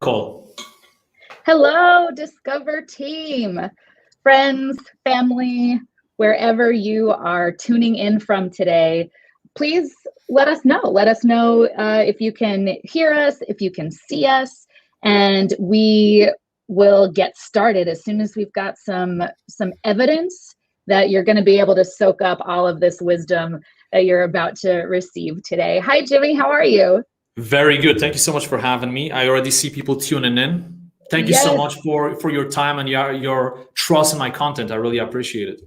Cool. Hello, Discover team, friends, family, wherever you are tuning in from today. Please let us know. Let us know if you can hear us, if you can see us, and we will get started as soon as we've got some evidence that you're going to be able to soak up all of this wisdom that you're about to receive today. Hi, Jimmy. How are you? Very good. Thank you so much for having me. I already see people tuning in. Thank you so much for your time and your trust in my content. I really appreciate it.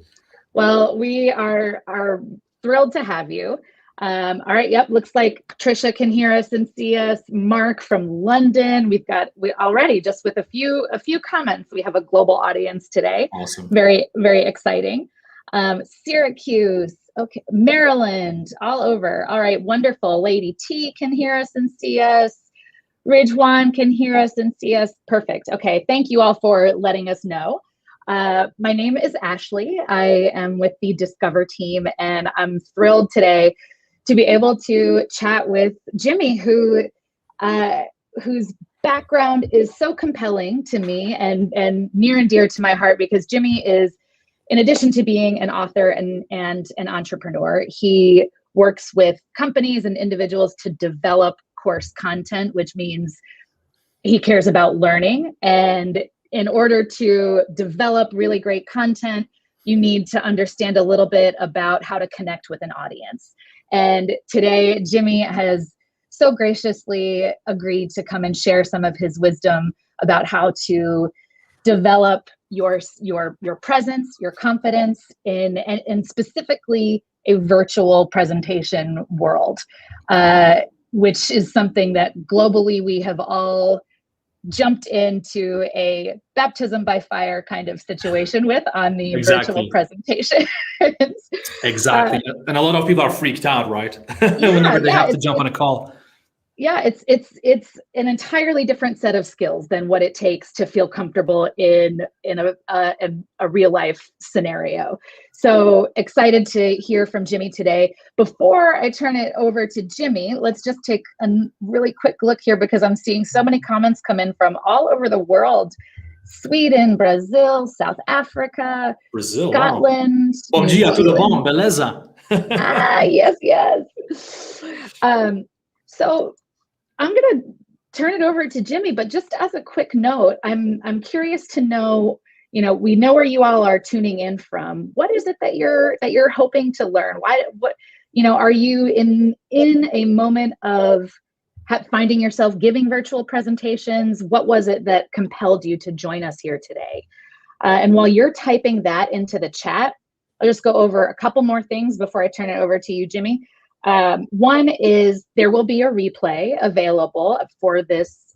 Well, we are thrilled to have you. All right. Yep. Looks like Trisha can hear us and see us. Mark from London. We already just with a few comments. We have a global audience today. Awesome. Very, very exciting. Syracuse. Okay. Maryland. All over. All right. Wonderful. Lady T can hear us and see us. Ridgewan can hear us and see us. Perfect. Okay. Thank you all for letting us know. My name is Ashley. I am with the Discover team, and I'm thrilled today to be able to chat with Jimmy, whose background is so compelling to me and near and dear to my heart, because Jimmy is, in addition to being an author and an entrepreneur, he works with companies and individuals to develop course content, which means he cares about learning. And in order to develop really great content, you need to understand a little bit about how to connect with an audience. And today, Jimmy has so graciously agreed to come and share some of his wisdom about how to develop your presence, your confidence and specifically a virtual presentation world, which is something that globally we have all jumped into a baptism by fire kind of situation with on the virtual presentation. Exactly. And a lot of people are freaked out, right? Whenever they have to jump on a call. Yeah, it's an entirely different set of skills than what it takes to feel comfortable in a real life scenario. So excited to hear from Jimmy today. Before I turn it over to Jimmy, let's just take a really quick look here, because I'm seeing so many comments come in from all over the world. Sweden, Brazil, South Africa, Scotland. Wow. Bom dia, tudo bom? Beleza? Yes. So I'm going to turn it over to Jimmy, but just as a quick note, I'm curious to know, we know where you all are tuning in from. What is it that you're hoping to learn? Are you in a moment of finding yourself giving virtual presentations? What was it that compelled you to join us here today? And while you're typing that into the chat, I'll just go over a couple more things before I turn it over to you, Jimmy. One is there will be a replay available for this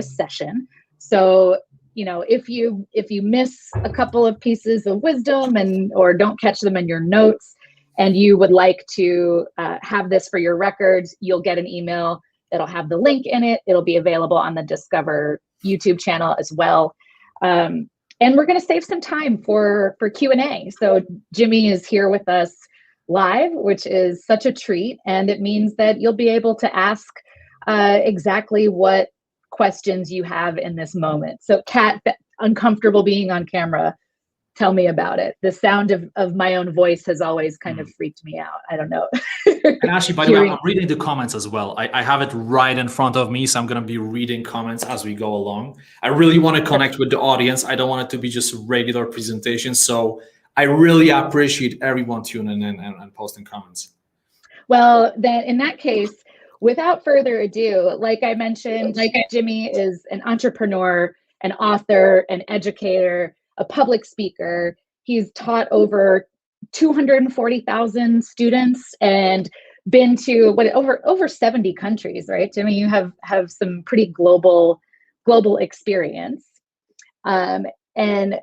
session. So, if you miss a couple of pieces of wisdom or don't catch them in your notes, and you would like to have this for your records, you'll get an email that'll have the link in it. It'll be available on the Discover YouTube channel as well. And we're going to save some time for Q&A. So Jimmy is here with us live, which is such a treat, and it means that you'll be able to ask exactly what questions you have in this moment. So Kat, uncomfortable being on camera, tell me about it. The sound of my own voice has always kind of freaked me out. I don't know. And actually, by the way, I'm reading the comments as well. I have it right in front of me, so I'm going to be reading comments as we go along. I really want to connect with the audience. I don't want it to be just regular presentation. So I really appreciate everyone tuning in and posting comments. Well, then in that case, without further ado, like I mentioned, Jimmy is an entrepreneur, an author, an educator, a public speaker. He's taught over 240,000 students and been to over 70 countries, right? Jimmy, you have some pretty global experience, and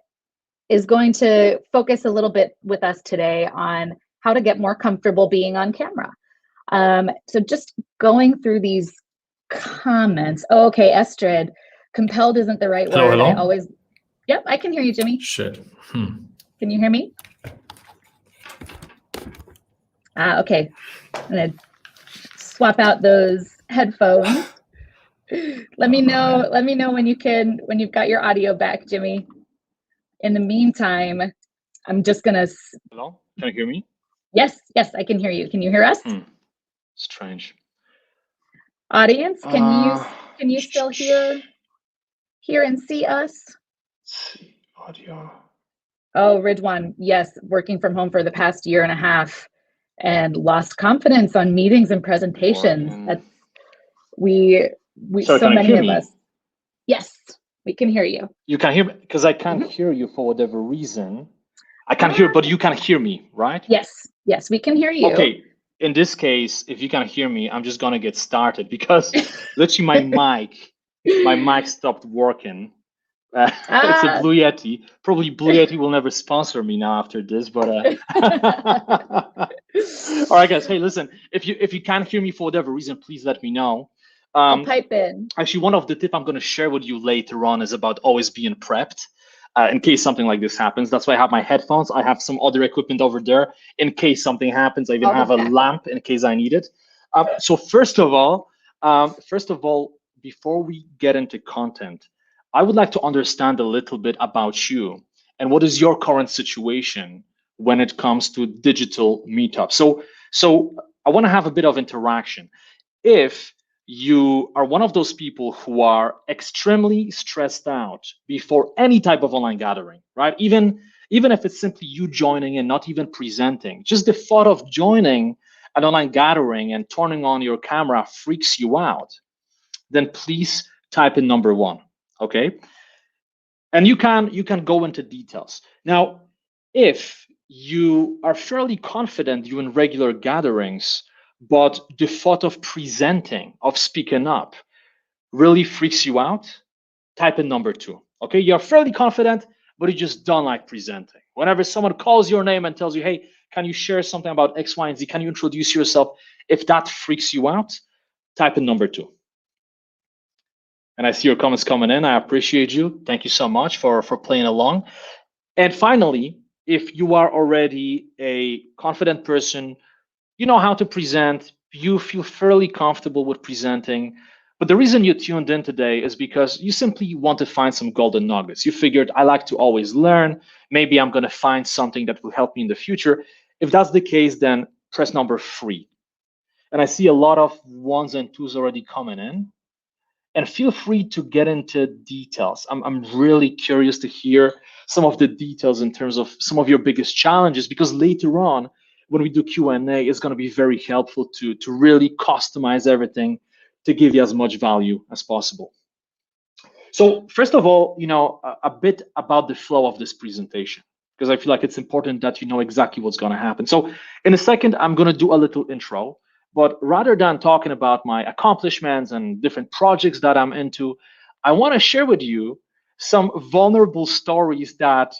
is going to focus a little bit with us today on how to get more comfortable being on camera. So just going through these comments. Oh, okay, Estrid, compelled isn't the right word. Hello? Yep, I can hear you, Jimmy. Shit. Can you hear me? Okay. I'm gonna swap out those headphones. Let me know. Let me know when you've got your audio back, Jimmy. In the meantime, I'm just gonna. Hello, can you hear me? Yes, I can hear you. Can you hear us? Strange. Audience, can you still hear and see us? See audio. Oh, Ridwan, yes, working from home for the past year and a half, and lost confidence on meetings and presentations. That's So so many of me? us. Yes, we can hear you. You can hear me because I can't hear you for whatever reason. I can hear, but you can hear me, right? Yes, we can hear you. Okay. In this case, if you can hear me, I'm just gonna get started because literally my mic stopped working. It's a Blue Yeti. Probably Blue Yeti will never sponsor me now after this, but all right, guys. Hey, listen. If you can't hear me for whatever reason, please let me know. I'll pipe in. Actually, one of the tips I'm going to share with you later on is about always being prepped in case something like this happens. That's why I have my headphones. I have some other equipment over there in case something happens. I even have a lamp in case I need it. So first of all, before we get into content, I would like to understand a little bit about you and what is your current situation when it comes to digital meetups. So I want to have a bit of interaction. If you are one of those people who are extremely stressed out before any type of online gathering, right? Even if it's simply you joining and not even presenting, just the thought of joining an online gathering and turning on your camera freaks you out, then please type in number 1, okay? And you can go into details. Now, if you are fairly confident you in regular gatherings, but the thought of presenting, of speaking up, really freaks you out, type in number 2. Okay, you're fairly confident, but you just don't like presenting. Whenever someone calls your name and tells you, hey, can you share something about X, Y, and Z? Can you introduce yourself? If that freaks you out, type in number 2. And I see your comments coming in. I appreciate you. Thank you so much for playing along. And finally, if you are already a confident person, you know how to present, you feel fairly comfortable with presenting, but the reason you tuned in today is because you simply want to find some golden nuggets. You figured, I like to always learn. Maybe I'm going to find something that will help me in the future. If that's the case, then press number 3. And I see a lot of 1s and 2s already coming in. And feel free to get into details. I'm really curious to hear some of the details in terms of some of your biggest challenges, because later on, when we do Q&A, it's going to be very helpful to really customize everything to give you as much value as possible. So first of all, a bit about the flow of this presentation, because I feel like it's important that you know exactly what's going to happen. So in a second, I'm going to do a little intro. But rather than talking about my accomplishments and different projects that I'm into, I want to share with you some vulnerable stories that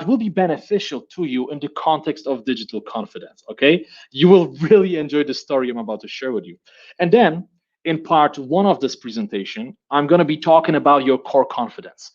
will be beneficial to you in the context of digital confidence, okay? You will really enjoy the story I'm about to share with you. And then in part 1 of this presentation, I'm going to be talking about your core confidence.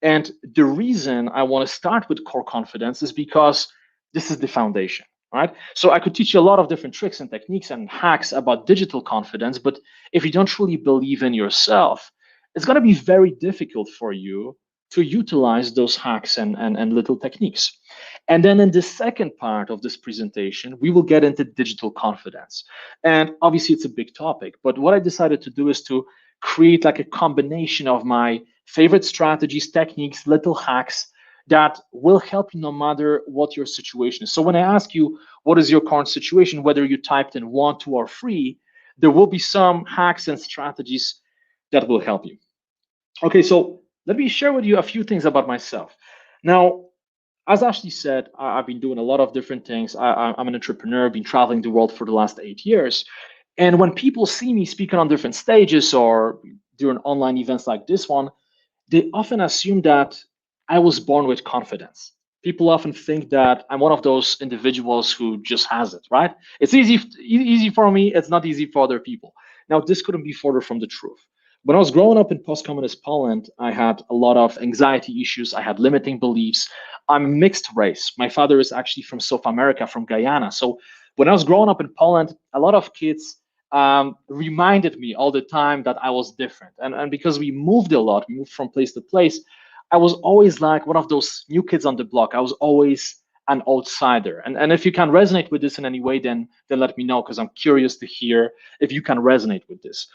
And the reason I want to start with core confidence is because this is the foundation. Right? So I could teach you a lot of different tricks and techniques and hacks about digital confidence, but if you don't truly believe in yourself, it's going to be very difficult for you to utilize those hacks and little techniques. And then in the second part of this presentation, we will get into digital confidence. And obviously it's a big topic, but what I decided to do is to create like a combination of my favorite strategies, techniques, little hacks that will help you no matter what your situation is. So when I ask you, what is your current situation, whether you typed in 1, 2, or 3, there will be some hacks and strategies that will help you. Okay, so let me share with you a few things about myself. Now, as Ashley said, I've been doing a lot of different things. I'm an entrepreneur, been traveling the world for the last 8 years. And when people see me speaking on different stages or during online events like this one, they often assume that I was born with confidence. People often think that I'm one of those individuals who just has it, right? It's easy for me. It's not easy for other people. Now, this couldn't be further from the truth. When I was growing up in post-communist Poland, I had a lot of anxiety issues. I had limiting beliefs. I'm mixed race. My father is actually from South America, from Guyana. So when I was growing up in Poland, a lot of kids reminded me all the time that I was different. And because we moved a lot, we moved from place to place, I was always like one of those new kids on the block. I was always an outsider. And if you can resonate with this in any way, then let me know, because I'm curious to hear if you can resonate with this.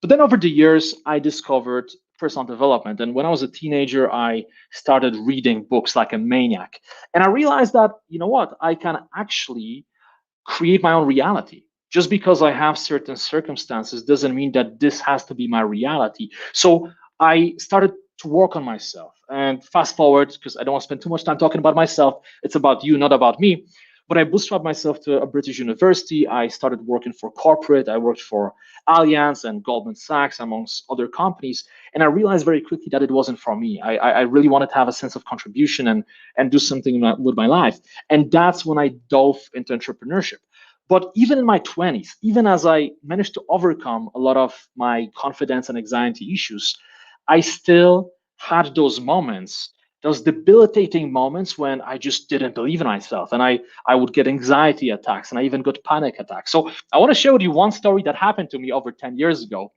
But then over the years, I discovered personal development. And when I was a teenager, I started reading books like a maniac. And I realized that, you know what, I can actually create my own reality. Just because I have certain circumstances doesn't mean that this has to be my reality. So I started to work on myself. And fast forward, because I don't want to spend too much time talking about myself, it's about you, not about me. But I bootstrapped myself to a British university. I started working for corporate. I worked for Allianz and Goldman Sachs, amongst other companies. And I realized very quickly that it wasn't for me. I really wanted to have a sense of contribution and do something with my life. And that's when I dove into entrepreneurship. But even in my 20s, even as I managed to overcome a lot of my confidence and anxiety issues, I still had those moments, those debilitating moments when I just didn't believe in myself. And I would get anxiety attacks, and I even got panic attacks. So I want to share with you one story that happened to me over 10 years ago.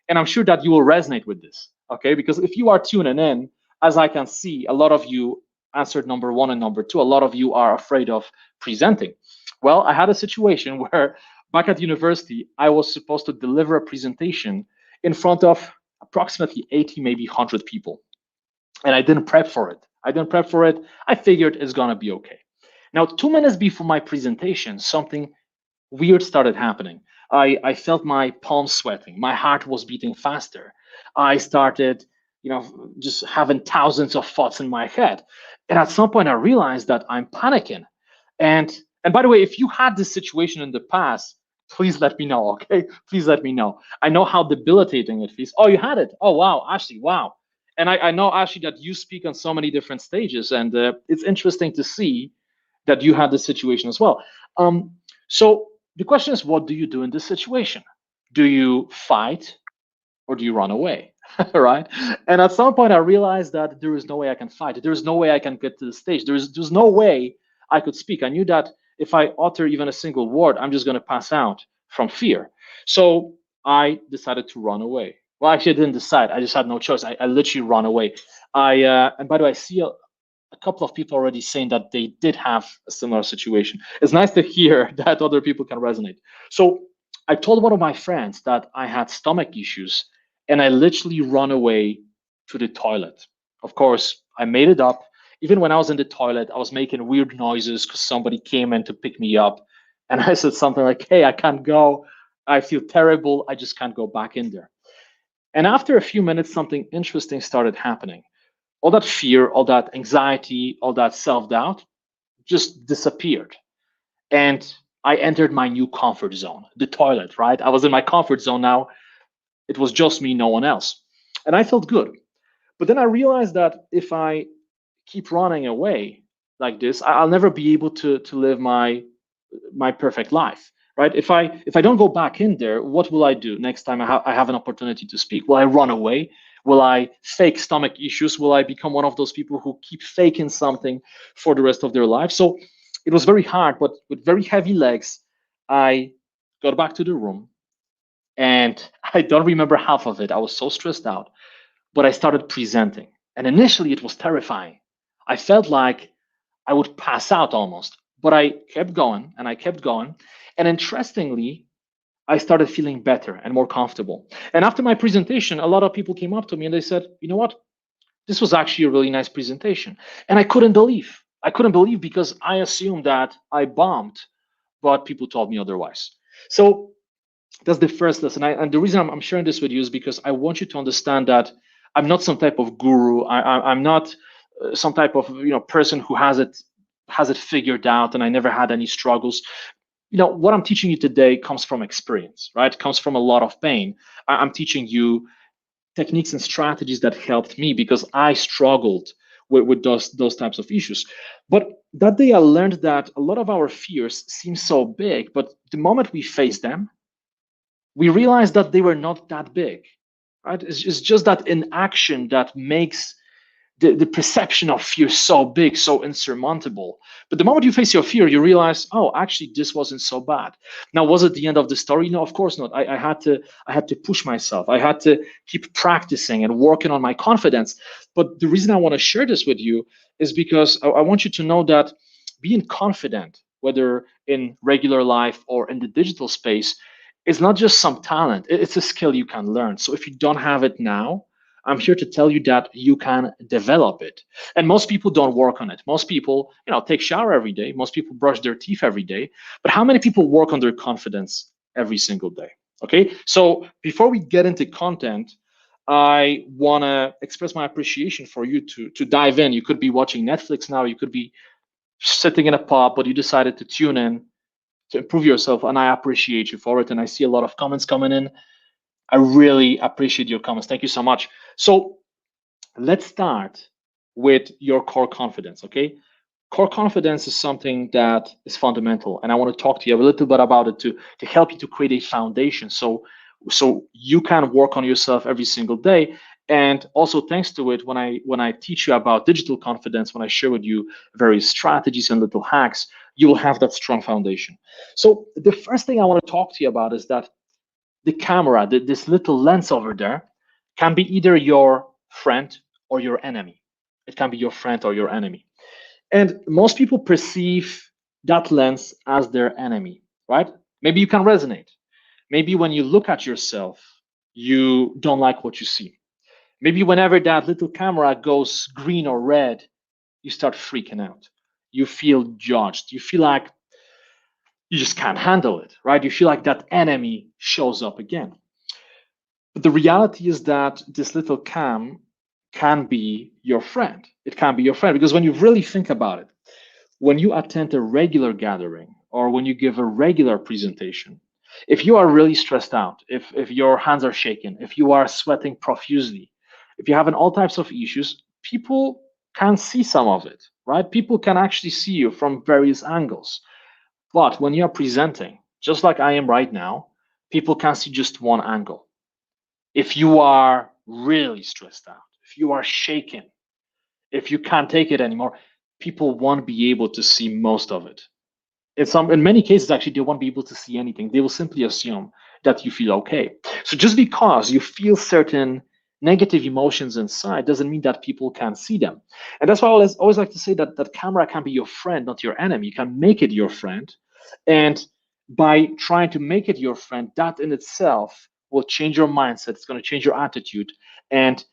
And I'm sure that you will resonate with this, okay? Because if you are tuning in, as I can see, a lot of you answered number one and number two. A lot of you are afraid of presenting. Well, I had a situation where back at university, I was supposed to deliver a presentation in front of approximately 80, maybe 100 people. And I didn't prep for it. I figured it's gonna be okay. Now, 2 minutes before my presentation, something weird started happening. I felt my palms sweating. My heart was beating faster. I started, just having thousands of thoughts in my head. And at some point, I realized that I'm panicking. And and by the way, if you had this situation in the past, please let me know, okay? Please let me know. I know how debilitating it feels. Oh, you had it. Oh, wow, Ashley, wow. And I know, Ashley, that you speak on so many different stages, and it's interesting to see that you had this situation as well. So the question is, what do you do in this situation? Do you fight or do you run away? Right? And at some point, I realized that there is no way I can fight. There is no way I can get to the stage. There's no way I could speak. I knew that if I utter even a single word, I'm just going to pass out from fear. So I decided to run away. Well, actually, I didn't decide. I just had no choice. I literally ran away. And by the way, I see a couple of people already saying that they did have a similar situation. It's nice to hear that other people can resonate. So I told one of my friends that I had stomach issues, and I literally run away to the toilet. Of course, I made it up. Even when I was in the toilet, I was making weird noises because somebody came in to pick me up. And I said something like, hey, I can't go. I feel terrible. I just can't go back in there. And after a few minutes, something interesting started happening. All that fear, all that anxiety, all that self-doubt just disappeared. And I entered my new comfort zone, the toilet, right? I was in my comfort zone now. It was just me, no one else. And I felt good. But then I realized that if I keep running away like this, I'll never be able to live my perfect life, right? If I don't go back in there, what will I do next time I have an opportunity to speak? Will I run away? Will I fake stomach issues? Will I become one of those people who keep faking something for the rest of their life? So it was very hard, but with very heavy legs, I got back to the room, and I don't remember half of it. I was so stressed out, but I started presenting. And initially, it was terrifying. I felt like I would pass out almost, but I kept going and I kept going. And interestingly, I started feeling better and more comfortable. And after my presentation, a lot of people came up to me and they said, you know what? This was actually a really nice presentation. And I couldn't believe. I couldn't believe because I assumed that I bombed, but people told me otherwise. So that's the first lesson. And the reason I'm sharing this with you is because I want you to understand that I'm not some type of guru. I'm not some type of person who has it figured out, and I never had any struggles. What I'm teaching you today comes from experience, right? It comes from a lot of pain. I'm teaching you techniques and strategies that helped me because I struggled with those types of issues. But that day I learned that a lot of our fears seem so big, but the moment we face them, we realize that they were not that big, right? It's just that inaction that makes the perception of fear so big, so insurmountable. But the moment you face your fear, you realize, oh, actually, this wasn't so bad. Now, was it the end of the story? No, of course not. I had to push myself. I had to keep practicing and working on my confidence. But the reason I want to share this with you is because I want you to know that being confident, whether in regular life or in the digital space, is not just some talent. It's a skill you can learn. So if you don't have it now, I'm here to tell you that you can develop it. And most people don't work on it. Most people, take shower every day. Most people brush their teeth every day. But how many people work on their confidence every single day? Okay. So before we get into content, I want to express my appreciation for you to dive in. You could be watching Netflix now. You could be sitting in a pub, but you decided to tune in to improve yourself. And I appreciate you for it. And I see a lot of comments coming in. I really appreciate your comments. Thank you so much. So let's start with your core confidence, okay? Core confidence is something that is fundamental, and I want to talk to you a little bit about it to help you to create a foundation so you can work on yourself every single day. And also thanks to it, when I teach you about digital confidence, when I share with you various strategies and little hacks, you will have that strong foundation. So the first thing I want to talk to you about is that the camera, this little lens over there, can be either your friend or your enemy. It can be your friend or your enemy. And most people perceive that lens as their enemy, right? Maybe you can resonate. Maybe when you look at yourself, you don't like what you see. Maybe whenever that little camera goes green or red, you start freaking out. You feel judged. You feel like you just can't handle it, right? You feel like that enemy shows up again. But the reality is that this little cam can be your friend. It can be your friend because when you really think about it, when you attend a regular gathering or when you give a regular presentation, if you are really stressed out, if your hands are shaking, if you are sweating profusely, if you're having all types of issues, people can see some of it, right? People can actually see you from various angles. But when you're presenting, just like I am right now, people can see just one angle. If you are really stressed out, if you are shaken, if you can't take it anymore, people won't be able to see most of it. In many cases, actually, they won't be able to see anything. They will simply assume that you feel okay. So just because you feel certain negative emotions inside doesn't mean that people can't see them. And that's why I always like to say that camera can be your friend, not your enemy. You can make it your friend. And by trying to make it your friend, that in itself will change your mindset. It's going to change your attitude. And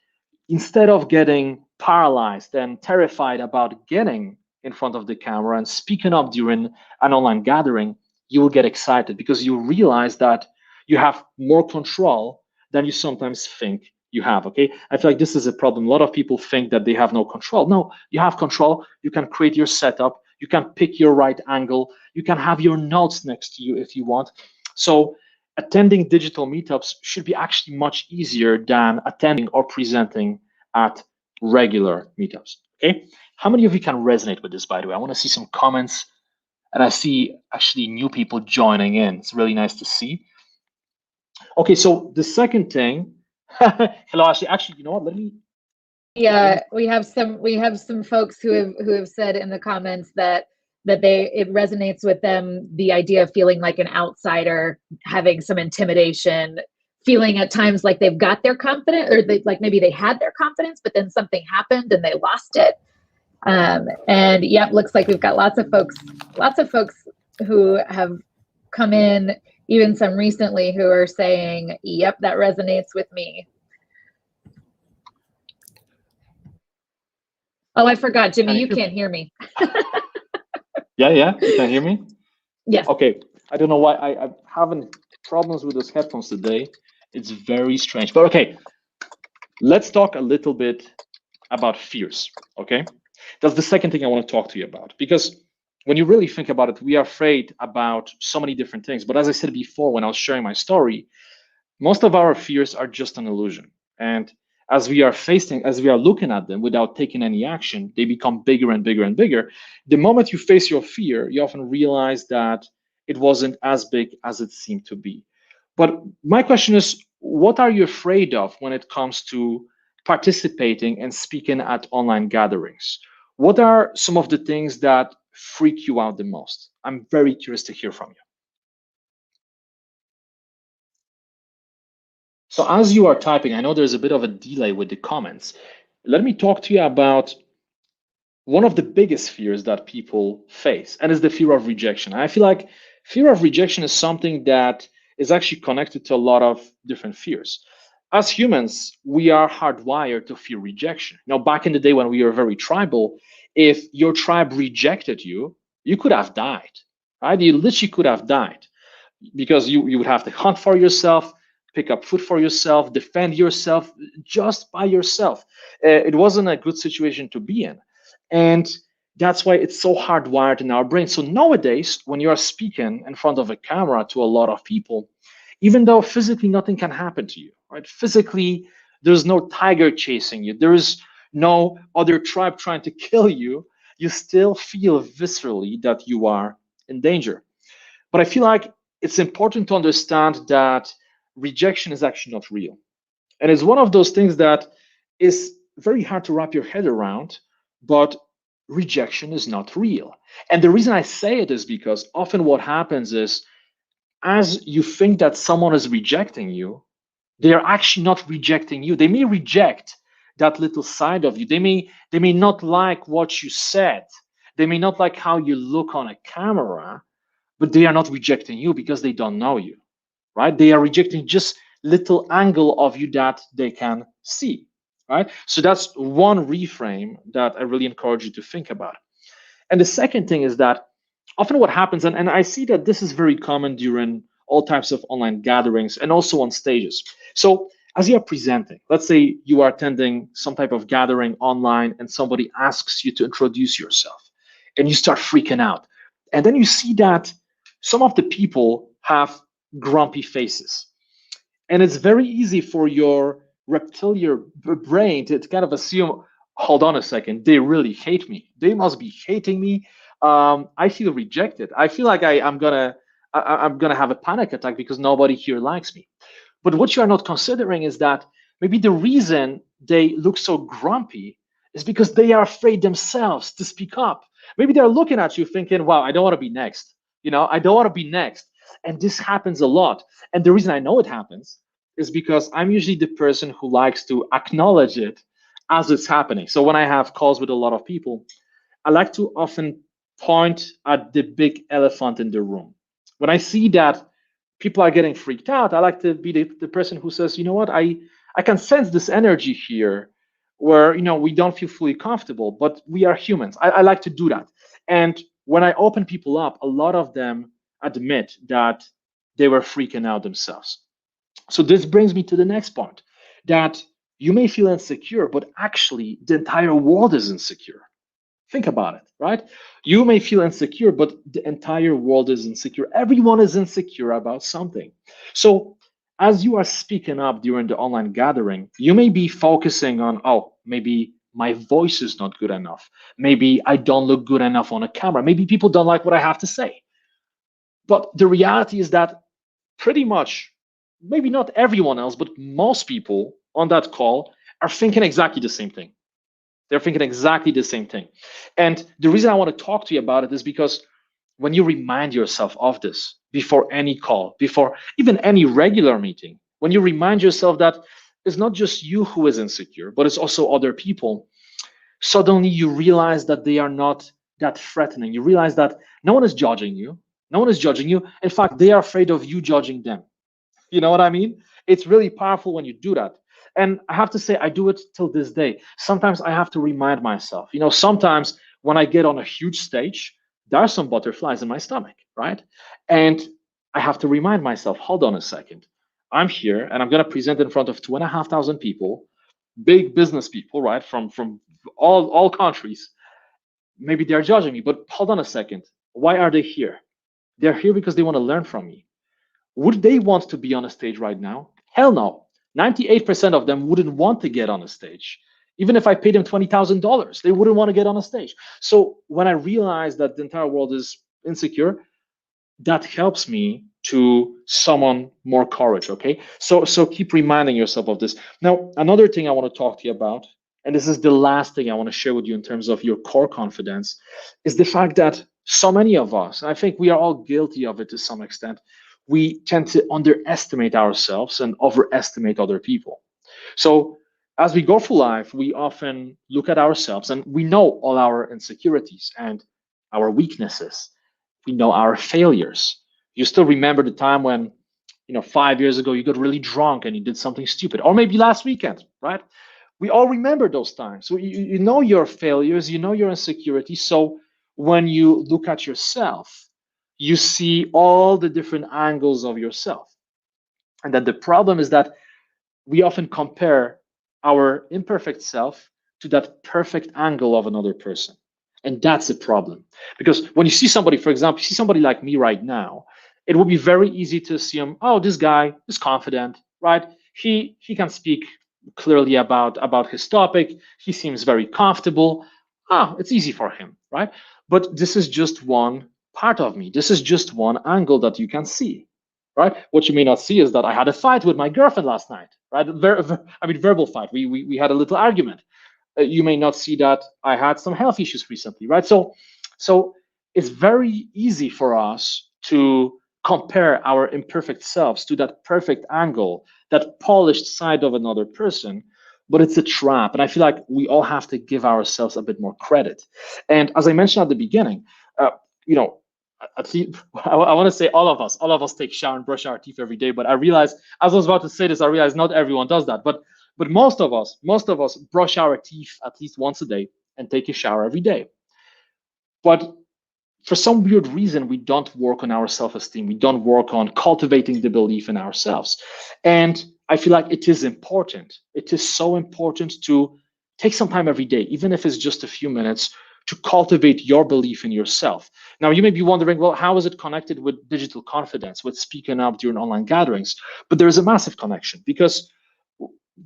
instead of getting paralyzed and terrified about getting in front of the camera and speaking up during an online gathering, you will get excited because you realize that you have more control than you sometimes think you have. Okay, I feel like this is a problem. A lot of people think that they have no control. No, you have control. You can create your setup. You can pick your right angle. You can have your notes next to you if you want. So attending digital meetups should be actually much easier than attending or presenting at regular meetups. Okay, how many of you can resonate with this, by the way? I want to see some comments, and I see actually new people joining in. It's really nice to see. Okay, so the second thing, hello, Ashley. Actually, you know what? Let me. Yeah, we have some folks who have said in the comments that it resonates with them, the idea of feeling like an outsider, having some intimidation, feeling at times like they've got their confidence, or like maybe they had their confidence, but then something happened and they lost it. And yep, looks like we've got lots of folks who have come in, even some recently, who are saying, yep, that resonates with me. Oh, I forgot, Jimmy, you can't hear me. Yeah, you can hear me? Yes. Okay, I don't know why I'm having problems with those headphones today. It's very strange, but okay. Let's talk a little bit about fears, okay? That's the second thing I want to talk to you about, because when you really think about it, we are afraid about so many different things. But as I said before, when I was sharing my story, most of our fears are just an illusion. And as we are looking at them without taking any action, they become bigger and bigger and bigger. The moment you face your fear, you often realize that it wasn't as big as it seemed to be. But my question is, what are you afraid of when it comes to participating and speaking at online gatherings, what are some of the things that freak you out the most? I'm very curious to hear from you. So as you are typing, I know there's a bit of a delay with the comments. Let me talk to you about one of the biggest fears that people face, and is the fear of rejection. I feel like fear of rejection is something that is actually connected to a lot of different fears. As humans, we are hardwired to fear rejection. Now, back in the day when we were very tribal, if your tribe rejected you, you could have died, right? You literally could have died, because you would have to hunt for yourself, pick up food for yourself, defend yourself just by yourself. It wasn't a good situation to be in. And that's why it's so hardwired in our brain. So nowadays, when you are speaking in front of a camera to a lot of people, even though physically nothing can happen to you, right? Physically, there's no tiger chasing you, there is no other tribe trying to kill you, you still feel viscerally that you are in danger. But I feel like it's important to understand that rejection is actually not real. And it's one of those things that is very hard to wrap your head around, but rejection is not real. And the reason I say it is because often what happens is, as you think that someone is rejecting you, they are actually not rejecting you. They may reject that little side of you. They may not like what you said. They may not like how you look on a camera, but they are not rejecting you because they don't know you, right? They are rejecting just little angle of you that they can see, right? So that's one reframe that I really encourage you to think about. And the second thing is that often what happens, and I see that this is very common during all types of online gatherings and also on stages. So as you are presenting, let's say you are attending some type of gathering online and somebody asks you to introduce yourself and you start freaking out. And then you see that some of the people have grumpy faces. And it's very easy for your reptilian brain to kind of assume, hold on a second, they really hate me. They must be hating me. I feel rejected. I feel like I'm gonna have a panic attack because nobody here likes me. But what you are not considering is that maybe the reason they look so grumpy is because they are afraid themselves to speak up. Maybe they're looking at you thinking, wow, I don't want to be next. I don't want to be next. And this happens a lot. And the reason I know it happens is because I'm usually the person who likes to acknowledge it as it's happening. So when I have calls with a lot of people, I like to often point at the big elephant in the room. When I see that people are getting freaked out, I like to be the person who says, you know what, I can sense this energy here where we don't feel fully comfortable, but we are humans. I like to do that. And when I open people up, a lot of them admit that they were freaking out themselves. So this brings me to the next point, that you may feel insecure, but actually the entire world is insecure. Think about it, right? You may feel insecure, but the entire world is insecure. Everyone is insecure about something. So as you are speaking up during the online gathering, you may be focusing on, oh, maybe my voice is not good enough. Maybe I don't look good enough on a camera. Maybe people don't like what I have to say. But the reality is that pretty much, maybe not everyone else, but most people on that call are thinking exactly the same thing. They're thinking exactly the same thing. And the reason I want to talk to you about it is because when you remind yourself of this before any call, before even any regular meeting, when you remind yourself that it's not just you who is insecure, but it's also other people, suddenly you realize that they are not that threatening. You realize that no one is judging you. No one is judging you. In fact, they are afraid of you judging them. You know what I mean? It's really powerful when you do that. And I have to say, I do it till this day. Sometimes I have to remind myself. Sometimes when I get on a huge stage, there are some butterflies in my stomach, right? And I have to remind myself, hold on a second. I'm here and I'm going to present in front of 2,500 people, big business people, right? From all countries. Maybe they're judging me, but hold on a second. Why are they here? They're here because they want to learn from me. Would they want to be on a stage right now? Hell no. 98% of them wouldn't want to get on a stage. Even if I paid them $20,000, they wouldn't want to get on a stage. So when I realize that the entire world is insecure, that helps me to summon more courage. Okay, so keep reminding yourself of this. Now, another thing I want to talk to you about, and this is the last thing I want to share with you in terms of your core confidence, is the fact that so many of us, and I think we are all guilty of it to some extent, we tend to underestimate ourselves and overestimate other people. So as we go through life, we often look at ourselves and we know all our insecurities and our weaknesses. We know our failures. You still remember the time when, 5 years ago, you got really drunk and you did something stupid, or maybe last weekend, right? We all remember those times. So you know your failures, you know your insecurities. So when you look at yourself, you see all the different angles of yourself. And then the problem is that we often compare our imperfect self to that perfect angle of another person. And that's a problem. Because when you see somebody, for example, you see somebody like me right now, it would be very easy to assume, oh, this guy is confident, right? He can speak clearly about his topic. He seems very comfortable. It's easy for him, right? But this is just one part of me. This is just one angle that you can see, right? What you may not see is that I had a fight with my girlfriend last night, right? Verbal fight. We had a little argument. You may not see that I had some health issues recently, right? So it's very easy for us to compare our imperfect selves to that perfect angle, that polished side of another person, but it's a trap. And I feel like we all have to give ourselves a bit more credit. And as I mentioned at the beginning, uh, you know, at least, I want to say all of us take shower and brush our teeth every day. But I realized, as I was about to say this, I realized not everyone does that. But most of us brush our teeth at least once a day and take a shower every day. But for some weird reason, we don't work on our self-esteem. We don't work on cultivating the belief in ourselves. And I feel like it is important. It is so important to take some time every day, even if it's just a few minutes, to cultivate your belief in yourself. Now, you may be wondering, well, how is it connected with digital confidence, with speaking up during online gatherings? But there is a massive connection, because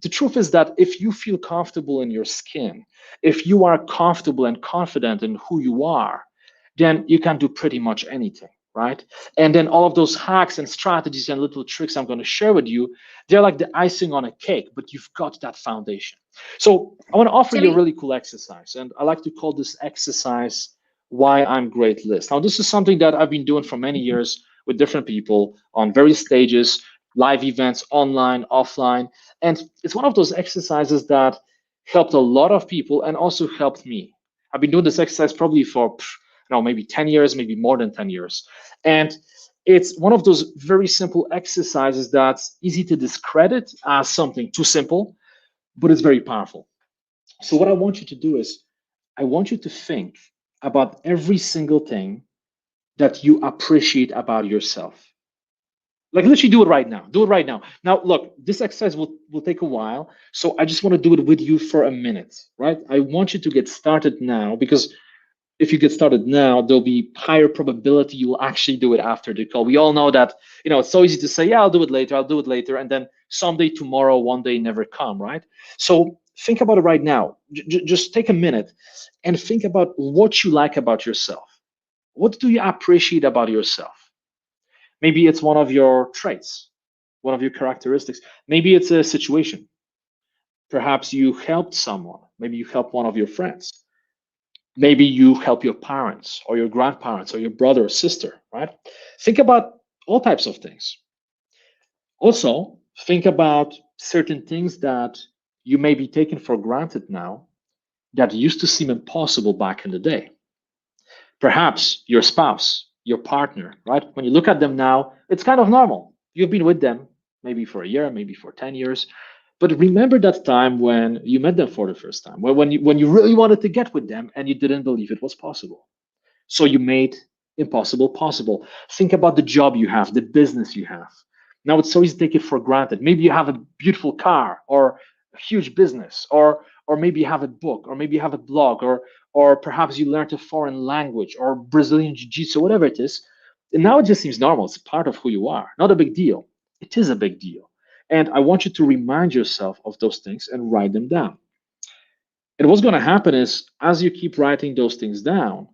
the truth is that if you feel comfortable in your skin, if you are comfortable and confident in who you are, then you can do pretty much anything, right? And then all of those hacks and strategies and little tricks I'm going to share with you, they're like the icing on a cake, but you've got that foundation. So I want to offer you a really cool exercise, and I like to call this exercise Why I'm Great list. Now, this is something that I've been doing for many years with different people on various stages, live events, online, offline. And it's one of those exercises that helped a lot of people and also helped me. I've been doing this exercise probably for maybe 10 years, maybe more than 10 years. And it's one of those very simple exercises that's easy to discredit as something too simple, but it's very powerful. So what I want you to do is I want you to think about every single thing that you appreciate about yourself. Like, literally do it right now. Do it right now. Now, look, this exercise will take a while. So I just want to do it with you for a minute, right? I want you to get started now, because if you get started now, there'll be higher probability you will actually do it after the call. We all know that, it's so easy to say, yeah, I'll do it later. And then someday, tomorrow, one day never come, right? So think about it right now. Just take a minute and think about what you like about yourself. What do you appreciate about yourself? Maybe it's one of your traits, one of your characteristics. Maybe it's a situation. Perhaps you helped someone. Maybe you helped one of your friends. Maybe you help your parents or your grandparents or your brother or sister, right? Think about all types of things. Also, think about certain things that you may be taking for granted now that used to seem impossible back in the day. Perhaps your spouse, your partner, right? When you look at them now, it's kind of normal. You've been with them maybe for a year, maybe for 10 years. But remember that time when you met them for the first time, when you really wanted to get with them and you didn't believe it was possible. So you made impossible possible. Think about the job you have, the business you have. Now it's so easy to take it for granted. Maybe you have a beautiful car or a huge business, or maybe you have a book, or maybe you have a blog, or perhaps you learned a foreign language or Brazilian jiu-jitsu, whatever it is. And now it just seems normal. It's part of who you are. Not a big deal. It is a big deal. And I want you to remind yourself of those things and write them down. And what's going to happen is, as you keep writing those things down,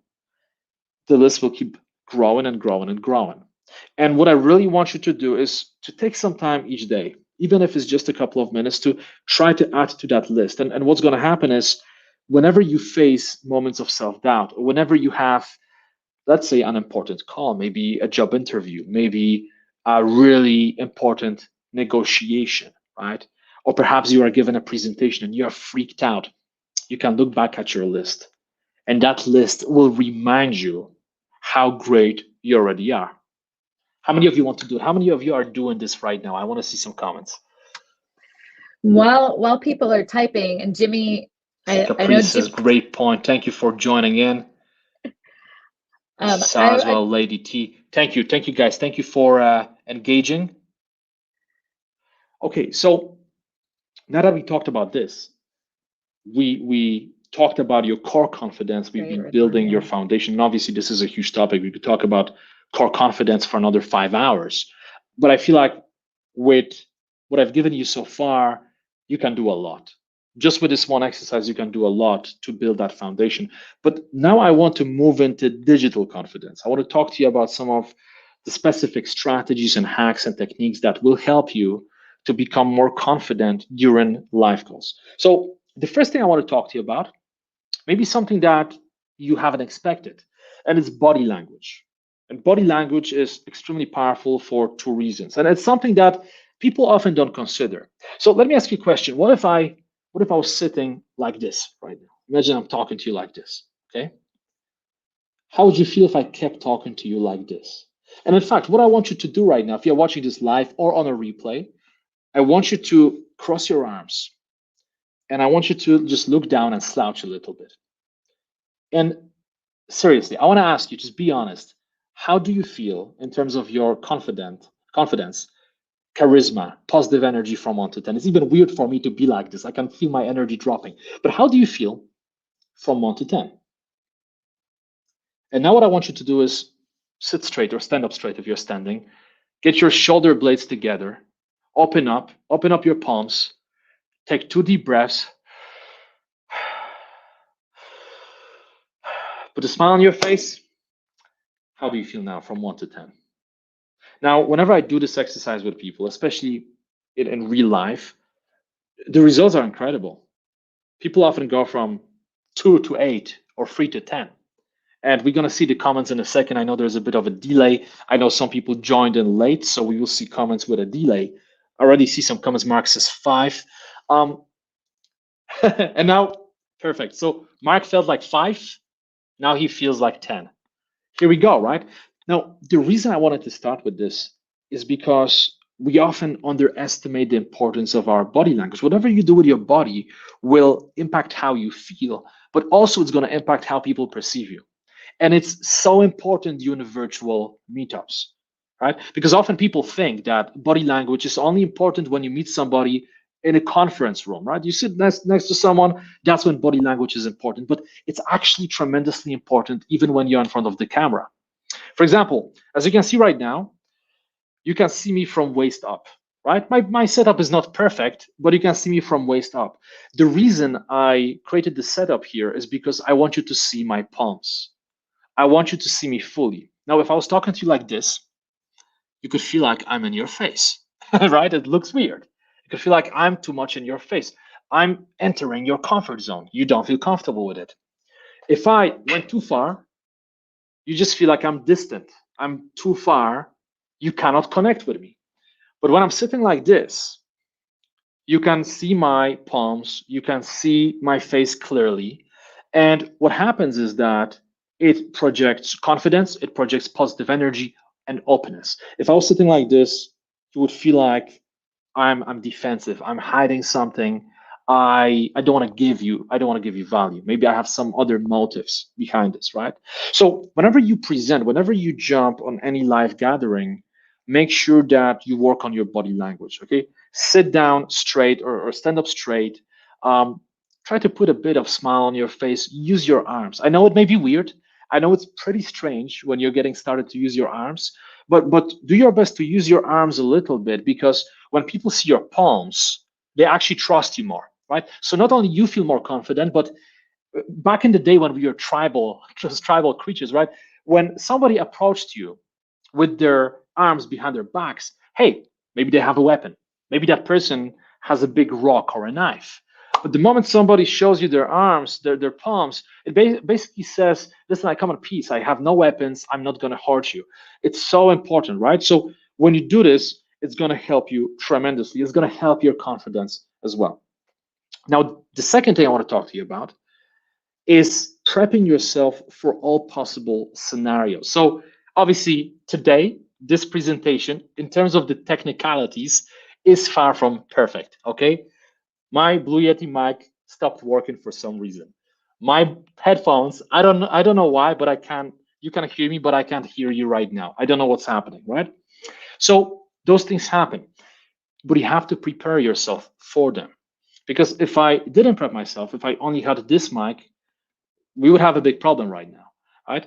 the list will keep growing and growing and growing. And what I really want you to do is to take some time each day, even if it's just a couple of minutes, to try to add to that list. And what's going to happen is whenever you face moments of self doubt, or whenever you have, let's say, an important call, maybe a job interview, maybe a really important negotiation, right? Or perhaps you are given a presentation and you're freaked out, you can look back at your list, and that list will remind you how great you already are. How many of you want to do it? How many of you are doing this right now? I want to see some comments. While people are typing, and Jimmy, I know says, great point. Thank you for joining in. Saswell, Lady T. Thank you guys. Thank you for engaging. Okay, so now that we talked about this, we talked about your core confidence. We've been building your foundation. And obviously, this is a huge topic. We could talk about core confidence for another 5 hours. But I feel like with what I've given you so far, you can do a lot. Just with this one exercise, you can do a lot to build that foundation. But now I want to move into digital confidence. I want to talk to you about some of the specific strategies and hacks and techniques that will help you to become more confident during live calls. So the first thing I want to talk to you about, maybe something that you haven't expected, and it's body language. And body language is extremely powerful for 2 reasons. And it's something that people often don't consider. So let me ask you a question. What if I was sitting like this right now? Imagine I'm talking to you like this, okay? How would you feel if I kept talking to you like this? And in fact, what I want you to do right now, if you're watching this live or on a replay, I want you to cross your arms. And I want you to just look down and slouch a little bit. And seriously, I want to ask you, just be honest. How do you feel in terms of your confidence, charisma, positive energy from 1 to 10? It's even weird for me to be like this. I can feel my energy dropping. But how do you feel from 1 to 10? And now what I want you to do is sit straight or stand up straight if you're standing. Get your shoulder blades together. Open up your palms. Take 2 deep breaths. Put a smile on your face. How do you feel now from 1 to 10? Now, whenever I do this exercise with people, especially in real life, the results are incredible. People often go from 2 to 8 or 3 to 10. And we're going to see the comments in a second. I know there's a bit of a delay. I know some people joined in late, so we will see comments with a delay. I already see some comments. Mark says 5. And now, perfect. So Mark felt like 5. Now he feels like 10. Here we go, right? Now, the reason I wanted to start with this is because we often underestimate the importance of our body language. Whatever you do with your body will impact how you feel, but also it's going to impact how people perceive you. And it's so important during virtual meetups, right? Because often people think that body language is only important when you meet somebody in a conference room, right? You sit next to someone, that's when body language is important, but it's actually tremendously important even when you're in front of the camera. For example, as you can see right now, you can see me from waist up, right? My setup is not perfect, but you can see me from waist up. The reason I created the setup here is because I want you to see my palms. I want you to see me fully. Now, if I was talking to you like this, you could feel like I'm in your face, right? It looks weird. You could feel like I'm too much in your face. I'm entering your comfort zone. You don't feel comfortable with it. If I went too far, you just feel like I'm distant. I'm too far. You cannot connect with me. But when I'm sitting like this, you can see my palms. You can see my face clearly. And what happens is that it projects confidence, it projects positive energy and openness. If I was sitting like this, you would feel like I'm defensive. I'm hiding something. I don't want to give you value. Maybe I have some other motives behind this, right? So whenever you present, whenever you jump on any live gathering, make sure that you work on your body language. Okay, sit down straight or stand up straight. Try to put a bit of smile on your face. Use your arms. I know it may be weird. I know it's pretty strange when you're getting started to use your arms, but do your best to use your arms a little bit, because when people see your palms, they actually trust you more, right? So not only you feel more confident, but back in the day when we were tribal creatures, right? When somebody approached you, with their arms behind their backs, hey, maybe they have a weapon. Maybe that person has a big rock or a knife. But the moment somebody shows you their arms, their palms, it basically says, listen, I come in peace. I have no weapons. I'm not going to hurt you. It's so important, right? So when you do this, it's going to help you tremendously. It's going to help your confidence as well. Now, the second thing I want to talk to you about is prepping yourself for all possible scenarios. So obviously today, this presentation, in terms of the technicalities, is far from perfect, okay? My Blue Yeti mic stopped working for some reason. My headphones, I don't know why, but you can hear me, but I can't hear you right now. I don't know what's happening, right? So those things happen, but you have to prepare yourself for them. Because if I didn't prep myself, if I only had this mic, we would have a big problem right now, right?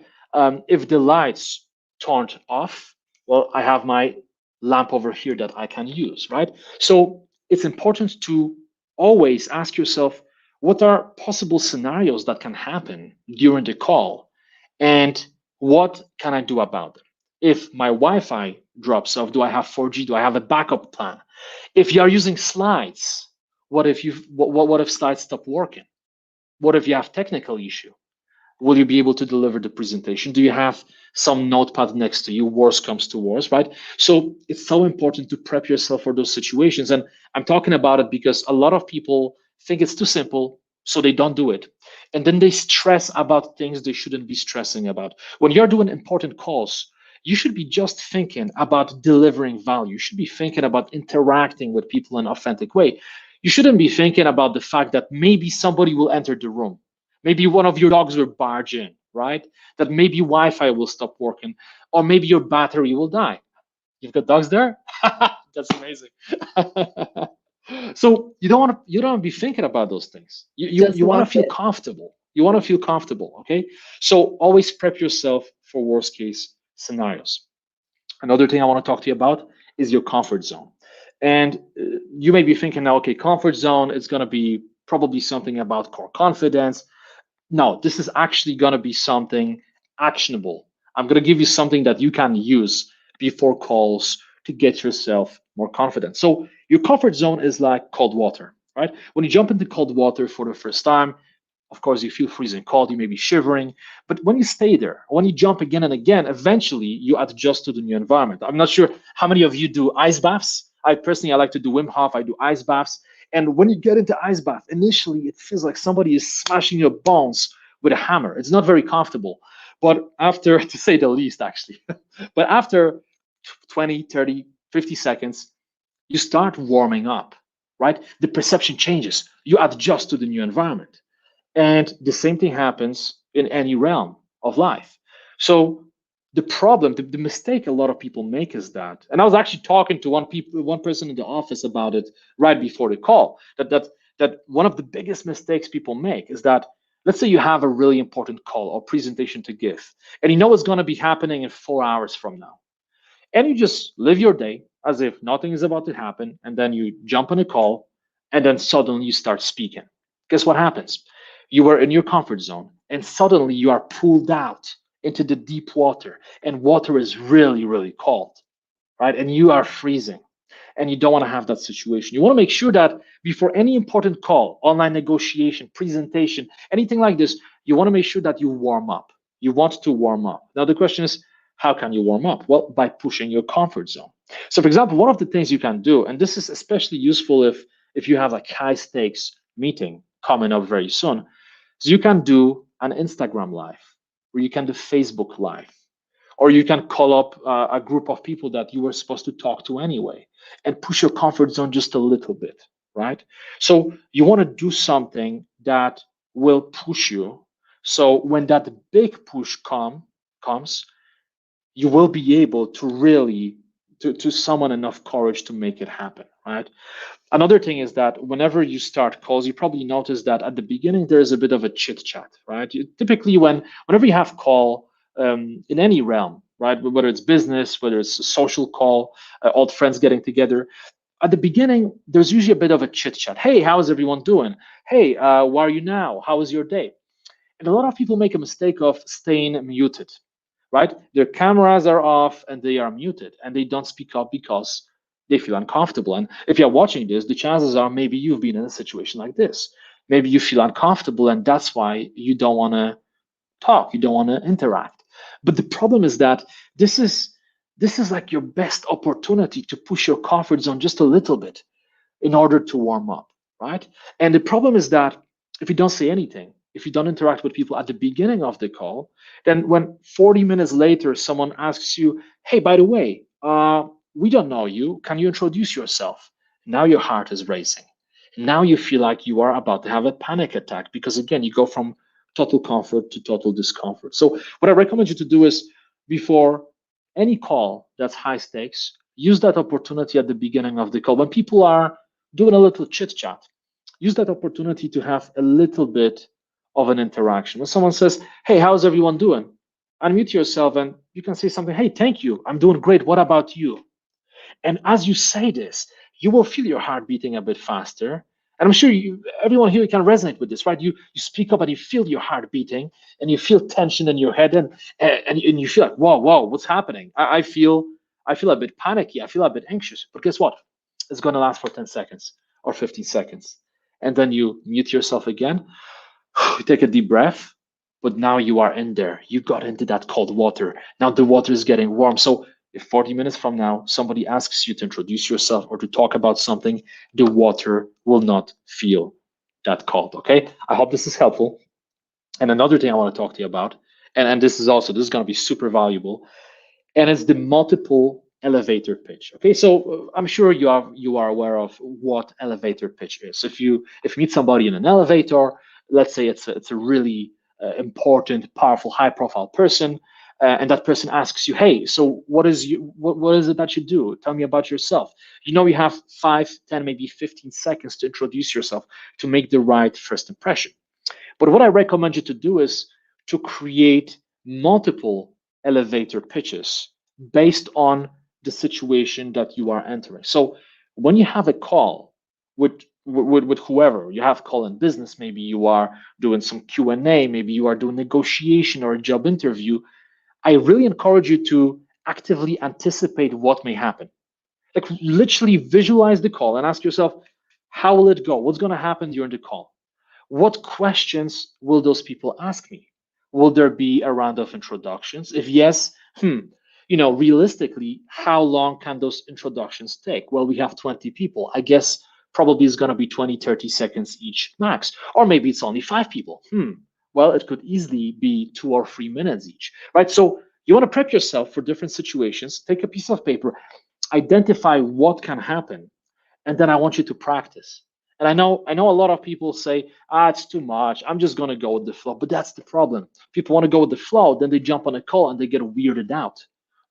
If the lights turned off, well, I have my lamp over here that I can use, right? So it's important to always ask yourself, what are possible scenarios that can happen during the call? And what can I do about them? If my Wi-Fi drops off, do I have 4G? Do I have a backup plan? If you are using slides, what if slides stop working? What if you have technical issue? Will you be able to deliver the presentation? Do you have some notepad next to you? Worst comes to worst, right? So it's so important to prep yourself for those situations. And I'm talking about it because a lot of people think it's too simple, so they don't do it. And then they stress about things they shouldn't be stressing about. When you're doing important calls, you should be just thinking about delivering value. You should be thinking about interacting with people in an authentic way. You shouldn't be thinking about the fact that maybe somebody will enter the room. Maybe one of your dogs will barge in, right? That maybe Wi-Fi will stop working, or maybe your battery will die. You've got dogs there? That's amazing. So you don't want to be thinking about those things. You want to feel comfortable. You want to feel comfortable, okay? So always prep yourself for worst case scenarios. Another thing I want to talk to you about is your comfort zone. And you may be thinking now, okay, comfort zone is going to be probably something about core confidence. No, this is actually going to be something actionable. I'm going to give you something that you can use before calls to get yourself more confident. So your comfort zone is like cold water, right? When you jump into cold water for the first time, of course, you feel freezing cold, you may be shivering, but when you stay there, when you jump again and again, eventually you adjust to the new environment. I'm not sure how many of you do ice baths. I like to do Wim Hof, I do ice baths. And when you get into ice bath, initially it feels like somebody is smashing your bones with a hammer. It's not very comfortable. But after, to say the least, actually, but after 20, 30, 50 seconds, you start warming up, right? The perception changes. You adjust to the new environment. And the same thing happens in any realm of life. So the problem, the mistake a lot of people make is that, and I was actually talking to one person in the office about it right before the call, that one of the biggest mistakes people make is that, let's say you have a really important call or presentation to give, and you know it's going to be happening in 4 hours from now. And you just live your day as if nothing is about to happen, and then you jump on a call, and then suddenly you start speaking. Guess what happens? You were in your comfort zone, and suddenly you are pulled out into the deep water, and water is really, really cold, right? And you are freezing, and you don't want to have that situation. You want to make sure that before any important call, online negotiation, presentation, anything like this, you want to make sure that you warm up. You want to warm up. Now, the question is, how can you warm up? Well, by pushing your comfort zone. So, for example, one of the things you can do, and this is especially useful if you have like high stakes meeting coming up very soon, is you can do an Instagram live, or you can do Facebook live, or you can call up a group of people that you were supposed to talk to anyway, and push your comfort zone just a little bit, right? So you want to do something that will push you. So when that big push comes, you will be able to really to summon enough courage to make it happen, right? Another thing is that whenever you start calls, you probably notice that at the beginning there is a bit of a chit chat, right? Typically, whenever you have call in any realm, right, whether it's business, whether it's a social call, old friends getting together, at the beginning there's usually a bit of a chit chat. Hey, how is everyone doing? Hey, where are you now? How was your day? And a lot of people make a mistake of staying muted. right? Their cameras are off and they are muted and they don't speak up because they feel uncomfortable. And if you're watching this, the chances are maybe you've been in a situation like this. Maybe you feel uncomfortable and that's why you don't want to talk, you don't want to interact. But the problem is that this is like your best opportunity to push your comfort zone just a little bit in order to warm up, right? And the problem is that if you don't say anything, if you don't interact with people at the beginning of the call, then when 40 minutes later someone asks you, hey, by the way, we don't know you, can you introduce yourself? Now your heart is racing. Now you feel like you are about to have a panic attack because again, you go from total comfort to total discomfort. So what I recommend you to do is before any call that's high stakes, use that opportunity at the beginning of the call when people are doing a little chit chat. Use that opportunity to have a little bit of an interaction. When someone says, hey, how's everyone doing? Unmute yourself and you can say something, hey, thank you, I'm doing great, what about you? And as you say this, you will feel your heart beating a bit faster. And I'm sure everyone here can resonate with this, right? You speak up and you feel your heart beating and you feel tension in your head and you feel like, whoa, what's happening? I feel a bit panicky. I feel a bit anxious. But guess what? It's going to last for 10 seconds or 15 seconds. And then you mute yourself again. You take a deep breath. But now you are in there. You got into that cold water. Now the water is getting warm. So if 40 minutes from now, somebody asks you to introduce yourself or to talk about something, the water will not feel that cold, okay? I hope this is helpful. And another thing I want to talk to you about, and this is going to be super valuable, and it's the multiple elevator pitch, okay? So I'm sure you are aware of what elevator pitch is. If you meet somebody in an elevator, let's say it's a really important, powerful, high-profile person, and that person asks you, hey, so what is it that you do? Tell me about yourself. You have 5, 10, maybe 15 seconds to introduce yourself to make the right first impression. But what I recommend you to do is to create multiple elevator pitches based on the situation that you are entering. So when you have a call with whoever, you have call in business, maybe you are doing some Q&A, maybe you are doing negotiation or a job interview, I really encourage you to actively anticipate what may happen. Like literally visualize the call and ask yourself, how will it go? What's going to happen during the call? What questions will those people ask me? Will there be a round of introductions? If yes, realistically, how long can those introductions take? Well, we have 20 people. I guess probably it's going to be 20, 30 seconds each max. Or maybe it's only 5 people. Well, it could easily be 2 or 3 minutes each, right? So you want to prep yourself for different situations. Take a piece of paper, identify what can happen, and then I want you to practice. And I know a lot of people say, it's too much, I'm just going to go with the flow. But that's the problem. People want to go with the flow, then they jump on a call and they get weirded out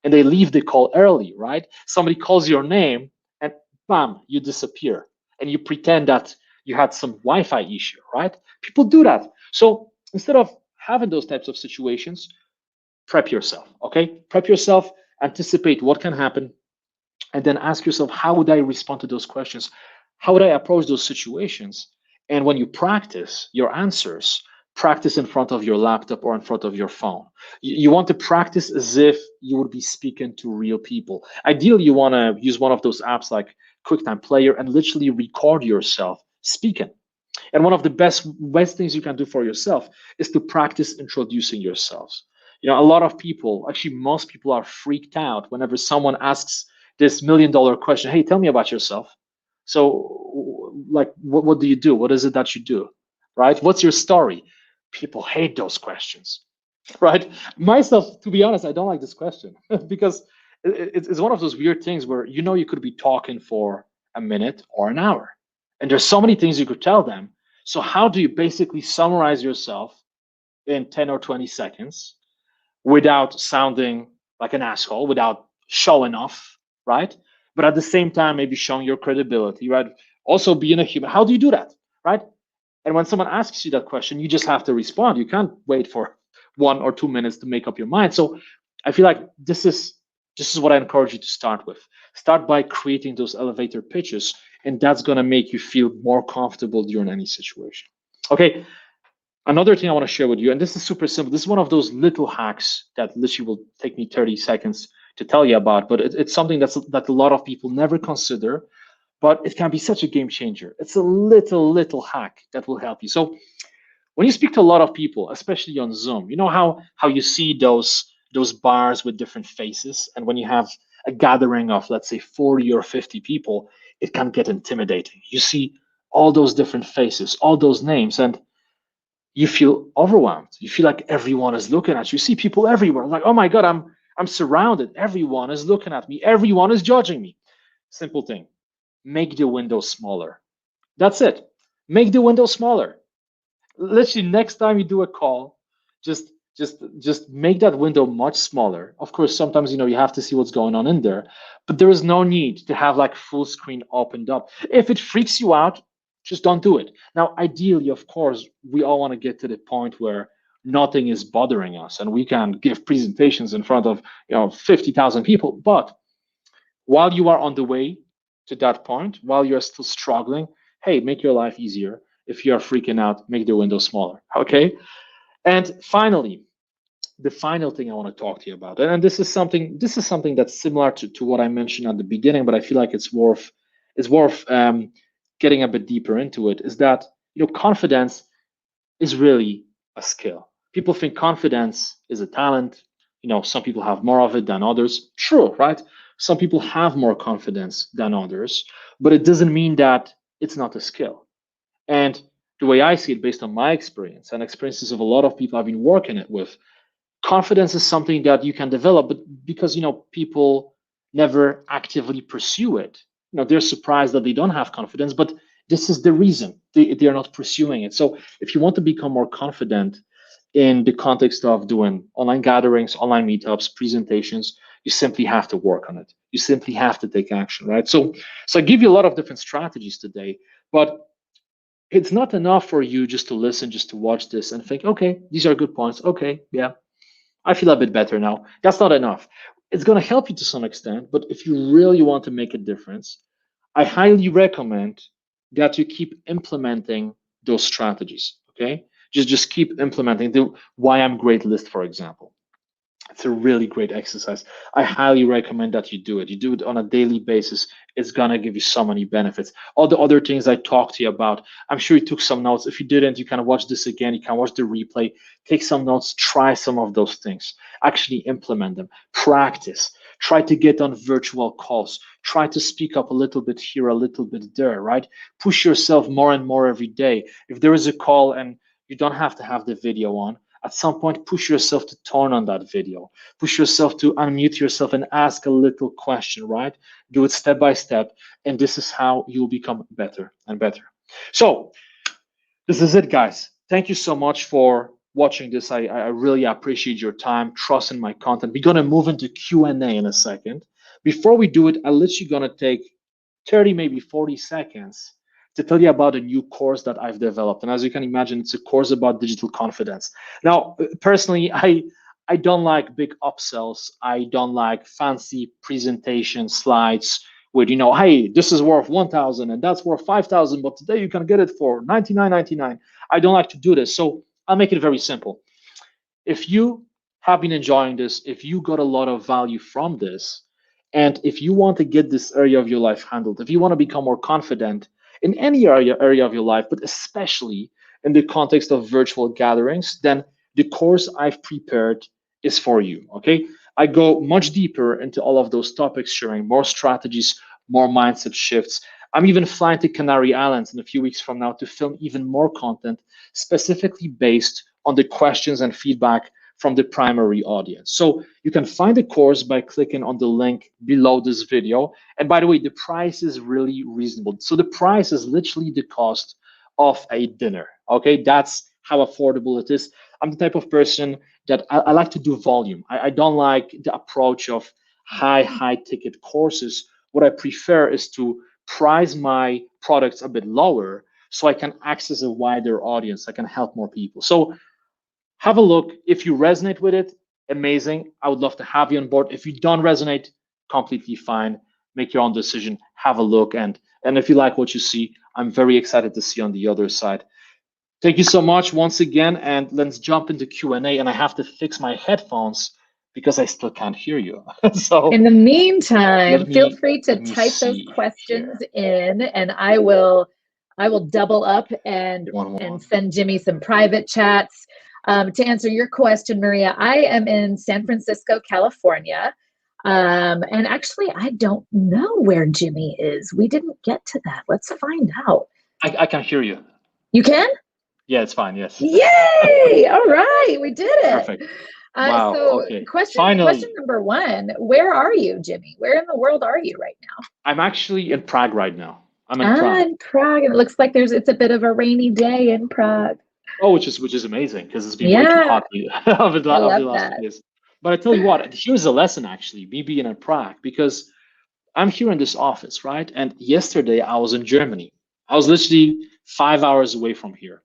and they leave the call early, right? Somebody calls your name and bam, you disappear and you pretend that you had some Wi-Fi issue, right? People do that. So instead of having those types of situations, prep yourself, okay? Prep yourself, anticipate what can happen, and then ask yourself, how would I respond to those questions? How would I approach those situations? And when you practice your answers, practice in front of your laptop or in front of your phone. You want to practice as if you would be speaking to real people. Ideally, you want to use one of those apps like QuickTime Player and literally record yourself speaking. And one of the best things you can do for yourself is to practice introducing yourselves. A lot of people, actually most people, are freaked out whenever someone asks this $1 million question, hey, tell me about yourself. So like, what do you do? What is it that you do, right? What's your story? People hate those questions, right? Myself, to be honest, I don't like this question because it's one of those weird things where you could be talking for a minute or an hour and there's so many things you could tell them. So how do you basically summarize yourself in 10 or 20 seconds without sounding like an asshole, without showing off, right? But at the same time, maybe showing your credibility, right? Also being a human. How do you do that, right? And when someone asks you that question, you just have to respond. You can't wait for 1 or 2 minutes to make up your mind. So I feel like this is what I encourage you to start with. Start by creating those elevator pitches, and that's going to make you feel more comfortable during any situation. Okay, Another thing I want to share with you, and this is super simple. This is one of those little hacks that literally will take me 30 seconds to tell you about, but it's something that a lot of people never consider, but it can be such a game changer. It's a little hack that will help you. So when you speak to a lot of people, especially on Zoom, you know how you see those bars with different faces, and when you have a gathering of, let's say, 40 or 50 people, it can get intimidating. You see all those different faces, all those names, and you feel overwhelmed. You feel like everyone is looking at you. You see people everywhere. Like, oh my God, I'm surrounded. Everyone is looking at me. Everyone is judging me. Simple thing. Make the window smaller. That's it. Make the window smaller. Literally, next time you do a call, just just make that window much smaller. Of course, sometimes you have to see what's going on in there, but there is no need to have like full screen opened up. If it freaks you out, just don't do it. Now, ideally, of course, we all want to get to the point where nothing is bothering us and we can give presentations in front of 50,000 people. But while you are on the way to that point, while you're still struggling, hey, make your life easier. If you are freaking out, make the window smaller. Okay. And finally, the final thing I want to talk to you about, and this is something that's similar to what I mentioned at the beginning, but I feel like it's worth getting a bit deeper into it, is that confidence is really a skill. People think confidence is a talent. Some people have more of it than others. True, right? Some people have more confidence than others, but it doesn't mean that it's not a skill. And the way I see it, based on my experience and experiences of a lot of people I've been working it with, confidence is something that you can develop, but because people never actively pursue it, they're surprised that they don't have confidence, but this is the reason they're not pursuing it. So if you want to become more confident in the context of doing online gatherings, online meetups, presentations, you simply have to work on it. You simply have to take action, right? So I give you a lot of different strategies today, but it's not enough for you just to listen, just to watch this and think, okay, these are good points. Okay, yeah, I feel a bit better now. That's not enough. It's going to help you to some extent, but if you really want to make a difference, I highly recommend that you keep implementing those strategies. Okay, just keep implementing the why I'm great list, for example. It's a really great exercise. I highly recommend that you do it. You do it on a daily basis. It's gonna give you so many benefits. All the other things I talked to you about, I'm sure you took some notes. If you didn't, you can watch this again. You can watch the replay, take some notes, try some of those things, actually implement them, practice. Try to get on virtual calls. Try to speak up a little bit here, a little bit there, right? Push yourself more and more every day. If there is a call and you don't have to have the video on, at some point, push yourself to turn on that video. Push yourself to unmute yourself and ask a little question, right? Do it step by step. And this is how you'll become better and better. So this is it, guys. Thank you so much for watching this. I really appreciate your time, trust in my content. We're going to move into Q&A in a second. Before we do it, I'm literally going to take 30, maybe 40 seconds to tell you about a new course that I've developed. And as you can imagine, it's a course about digital confidence. Now, personally, I don't like big upsells. I don't like fancy presentation slides with, hey, this is worth 1,000 and that's worth 5,000, but today you can get it for 99.99. I don't like to do this. So I'll make it very simple. If you have been enjoying this, if you got a lot of value from this, and if you want to get this area of your life handled, if you want to become more confident in any area of your life, but especially in the context of virtual gatherings, then the course I've prepared is for you. Okay, I go much deeper into all of those topics, sharing more strategies, more mindset shifts. I'm even flying to Canary Islands in a few weeks from now to film even more content specifically based on the questions and feedback from the primary audience. So you can find the course by clicking on the link below this video. And by the way, the price is really reasonable. So the price is literally the cost of a dinner. Okay, that's how affordable it is. I'm the type of person that I like to do volume. I don't like the approach of high ticket courses. What I prefer is to price my products a bit lower so I can access a wider audience. I can help more people. So have a look. If you resonate with it, amazing. I would love to have you on board. If you don't resonate, completely fine. Make your own decision. Have a look. And if you like what you see, I'm very excited to see on the other side. Thank you so much once again, and let's jump into Q&A. And I have to fix my headphones because I still can't hear you. So in the meantime, feel free to let me type those see questions here. in, and I will double up and send Jimmy some private chats. To answer your question, Maria, I am in San Francisco, California. And actually, I don't know where Jimmy is. We didn't get to that. Let's find out. I can hear you. You can? Yeah, it's fine. Yes. Yay! All right, we did it. Perfect. Wow. So Okay. question Finally. number one, where are you, Jimmy? Where in the world are you right now? I'm actually in Prague right now. I'm in Prague. In Prague. And it looks like it's a bit of a rainy day in Prague. Oh, which is amazing because it's been way too hot over the last few days. But I tell you what, here's a lesson actually, me being in Prague, because I'm here in this office, right? And yesterday I was in Germany. I was literally 5 hours away from here.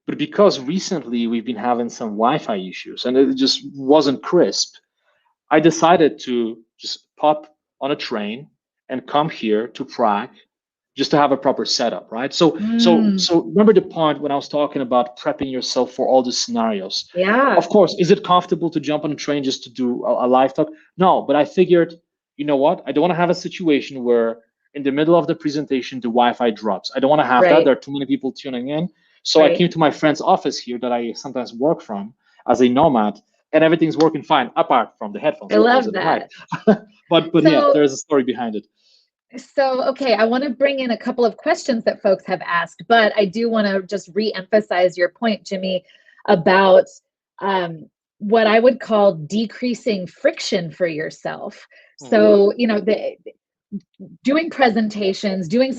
But because recently we've been having some Wi-Fi issues and it just wasn't crisp, I decided to just pop on a train and come here to Prague just to have a proper setup, right? So remember the point when I was talking about prepping yourself for all the scenarios. Yeah. Of course, is it comfortable to jump on a train just to do a live talk? No, but I figured, you know what? I don't want to have a situation where in the middle of the presentation the Wi-Fi drops. I don't want to have that. There are too many people tuning in. So I came to my friend's office here that I sometimes work from as a nomad, and everything's working fine apart from the headphones. I love that. but so, yeah, there's a story behind it. So, okay, I want to bring in a couple of questions that folks have asked, but I do want to just re-emphasize your point, Jimmy, about what I would call decreasing friction for yourself. So, you know, doing presentations, doing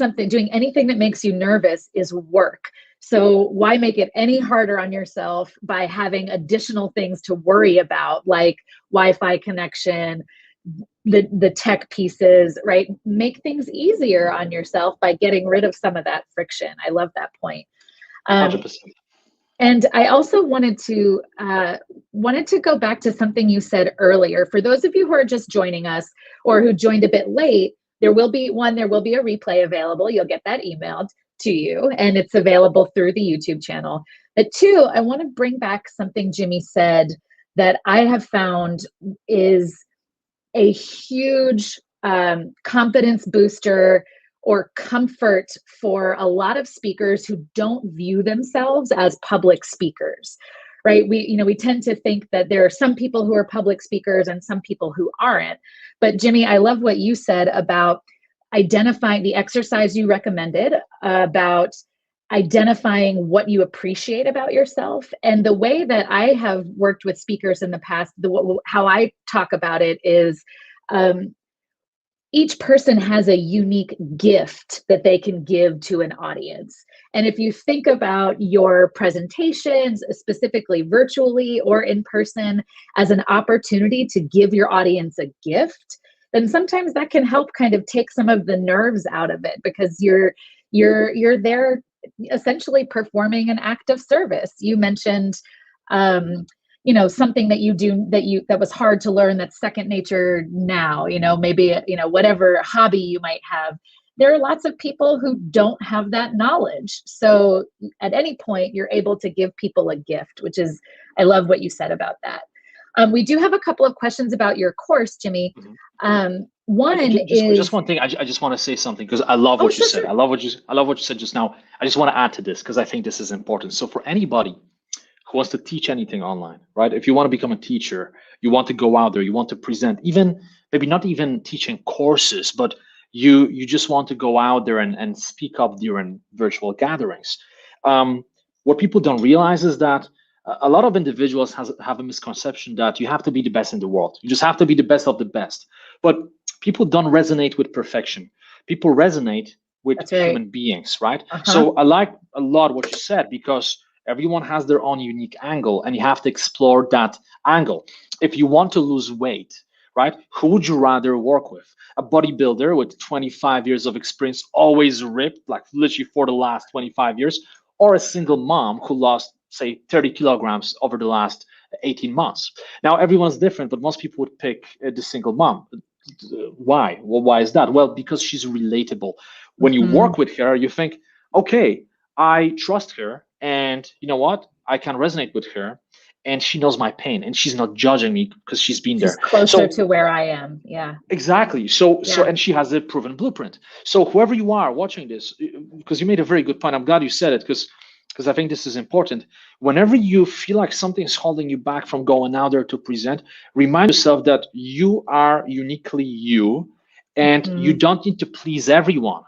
anything that makes you nervous is work. So why make it any harder on yourself by having additional things to worry about, like Wi-Fi connection, the tech pieces, right? Make things easier on yourself by getting rid of some of that friction. I love that point. 100%. And I also wanted to go back to something you said earlier. For those of you who are just joining us or who joined a bit late, there will be a replay available. You'll get that emailed to you, and it's available through the YouTube channel. But two, I want to bring back something Jimmy said that I have found is a huge confidence booster or comfort for a lot of speakers who don't view themselves as public speakers, right? We tend to think that there are some people who are public speakers and some people who aren't. But Jimmy, I love what you said about identifying the exercise you recommended about identifying what you appreciate about yourself. And the way that I have worked with speakers in the past, how I talk about it is each person has a unique gift that they can give to an audience. And if you think about your presentations, specifically virtually or in person, as an opportunity to give your audience a gift, then sometimes that can help kind of take some of the nerves out of it, because you're there essentially performing an act of service. You mentioned something that you do that was hard to learn, that's second nature now, maybe whatever hobby you might have. There are lots of people who don't have that knowledge. So at any point you're able to give people a gift, which is, I love what you said about that. We do have a couple of questions about your course, Jimmy. One is just one thing. I just want to say something because I love what you said. Sure. I love what you said just now. I just want to add to this because I think this is important. So for anybody who wants to teach anything online, right? If you want to become a teacher, you want to go out there, you want to present, even maybe not even teaching courses, but you just want to go out there and speak up during virtual gatherings. What people don't realize is that a lot of individuals have a misconception that you have to be the best in the world. You just have to be the best of the best. But people don't resonate with perfection. People resonate with human beings, right? So I like a lot what you said, because everyone has their own unique angle and you have to explore that angle. If you want to lose weight, right, who would you rather work with? A bodybuilder with 25 years of experience, always ripped, like literally for the last 25 years, or a single mom who lost, say, 30 kilograms over the last 18 months. Now, everyone's different, but most people would pick the single mom. Why? Well, why is that? Well, because she's relatable. When you work with her, you think, okay, I trust her and you know what, I can resonate with her, and she knows my pain, and she's not judging me because she's been She's there. closer So to where I am. Yeah. exactly. So Yeah. and she has a proven blueprint. So whoever you are watching this, because you made a very good point, I'm glad you said it, because I think this is important. Whenever you feel like something's holding you back from going out there to present, remind yourself that you are uniquely you, and you Mhm. don't need to please everyone.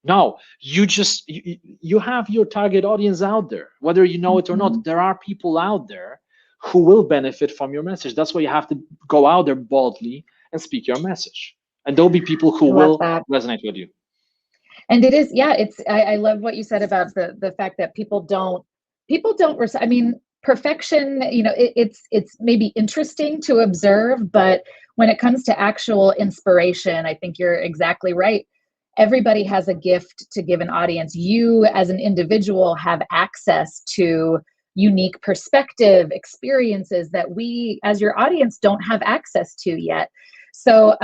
No, you have your target audience out there, whether you know it or not. Mhm. There are people out there who will benefit from your message. That's why you have to go out there boldly and speak your message, and there'll be people who I love will that. resonate with you. And it is, yeah, it's, I love what you said about the fact that people don't, I mean, perfection, you know, it's maybe interesting to observe, but when it comes to actual inspiration, I think you're exactly right. Everybody has a gift to give an audience. You as an individual have access to unique perspective, experiences that we as your audience don't have access to yet. So,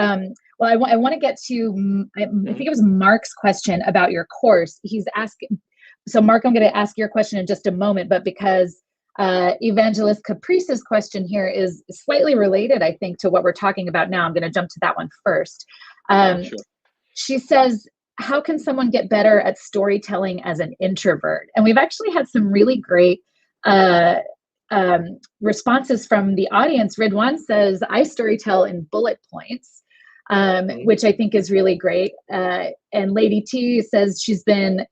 well, I want to get to, I think it was Mark's question about your course. He's asking, so Mark, I'm going to ask your question in just a moment, but because Evangelist Caprice's question here is slightly related, I think, to what we're talking about now, I'm going to jump to that one first. Sure. She says, how can someone get better at storytelling as an introvert? And we've actually had some really great responses from the audience. Ridwan says, I storytell in bullet points, which I think is really great. And Lady T says she's been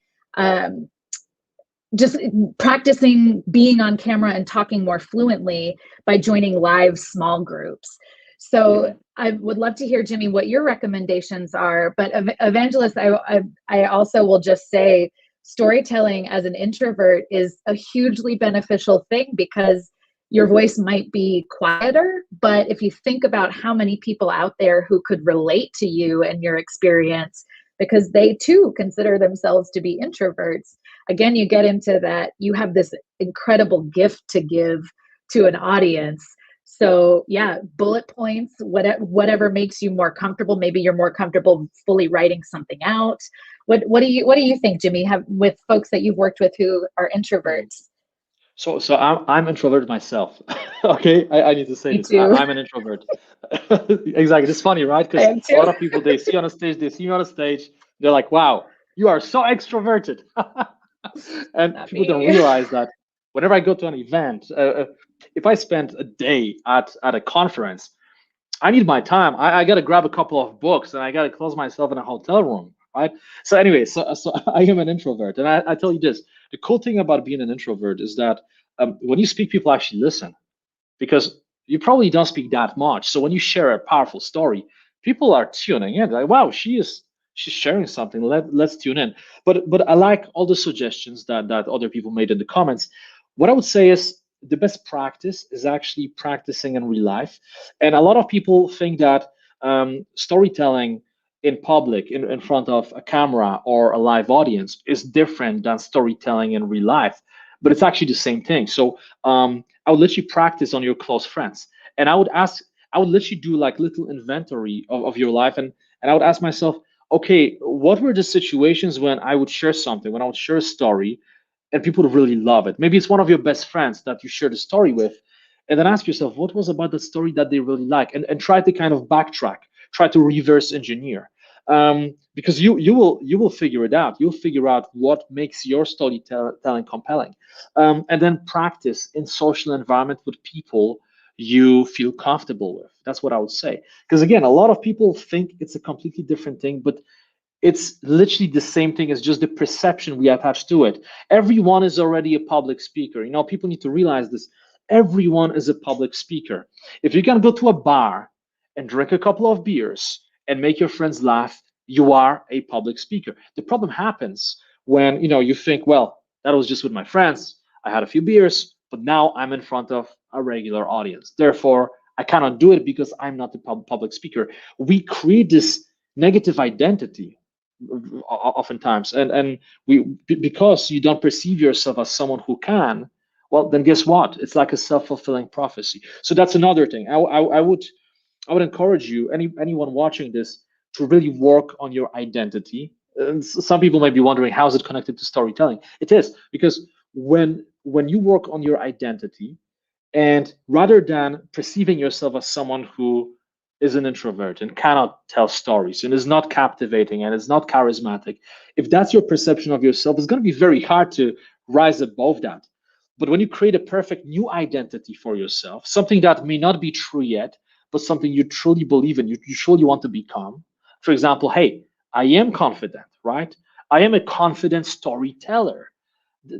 just practicing being on camera and talking more fluently by joining live small groups. So I would love to hear, Jimmy, what your recommendations are. But Evangelist, I also will just say storytelling as an introvert is a hugely beneficial thing because your voice might be quieter, but if you think about how many people out there who could relate to you and your experience, because they too consider themselves to be introverts, again, you get into that, you have this incredible gift to give to an audience. So yeah, bullet points, whatever makes you more comfortable. Maybe you're more comfortable fully writing something out. What do you think, Jimmy, have with folks that you've worked with who are introverts? So I'm introverted myself. Okay, I need to say Me this. too. I'm an introvert. Exactly. It's funny, right? I Because am a lot too. of people they see you on a stage, they see you on a stage, they're like, "Wow, you are so extroverted," and Not people don't me. realize that whenever I go to an event, if I spend a day at a conference, I need my time. I got to grab a couple of books and I got to close myself in a hotel room, right? So anyway, so I am an introvert, and I tell you this: the cool thing about being an introvert is that when you speak, people actually listen because you probably don't speak that much. So when you share a powerful story, people are tuning in. Like, wow, she's sharing something. Let's tune in. But I like all the suggestions that other people made in the comments. What I would say is the best practice is actually practicing in real life. And a lot of people think that storytelling in public, in front of a camera or a live audience, is different than storytelling in real life. But it's actually the same thing. So I would let you practice on your close friends, and I would let you do like little inventory of your life, and I would ask myself, okay, what were the situations when I would share something, when I would share a story, and people would really love it. Maybe it's one of your best friends that you share the story with, and then ask yourself, what was about the story that they really like, and try to kind of backtrack, try to reverse engineer. Because you will figure it out. You'll figure out what makes your storytelling compelling, and then practice in social environment with people you feel comfortable with. That's what I would say. Because again, a lot of people think it's a completely different thing, but it's literally the same thing as just the perception we attach to it. Everyone is already a public speaker. You know, people need to realize this. Everyone is a public speaker. If you can go to a bar and drink a couple of beers and make your friends laugh, you are a public speaker. The problem happens when you think, well, that was just with my friends. I had a few beers, but now I'm in front of a regular audience. Therefore, I cannot do it because I'm not the public speaker. We create this negative identity oftentimes, and because you don't perceive yourself as someone who can, well, then guess what, it's like a self-fulfilling prophecy. So that's another thing. I would encourage you, anyone watching this, to really work on your identity. And some people may be wondering, how is it connected to storytelling? It is, because when you work on your identity, and rather than perceiving yourself as someone who is an introvert and cannot tell stories and is not captivating and is not charismatic, if that's your perception of yourself, it's going to be very hard to rise above that. But when you create a perfect new identity for yourself, something that may not be true yet, but something you truly believe in, you truly want to become. For example, hey, I am confident, right? I am a confident storyteller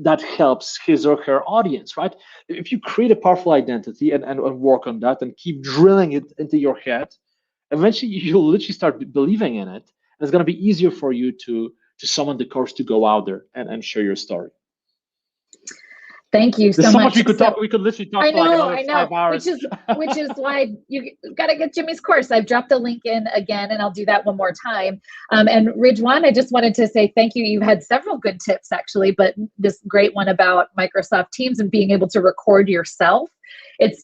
that helps his or her audience, right? If you create a powerful identity and work on that and keep drilling it into your head, eventually you'll literally start believing in it. And it's going to be easier for you to summon the courage to go out there and share your story. Thank you There's so so much. much we could talk. We could literally talk for like another 5 hours. Which is why you got to get Jimmy's course. I've dropped the link in again, and I'll do that one more time. And Ridwan, I just wanted to say thank you. You had several good tips actually, but this great one about Microsoft Teams and being able to record yourself.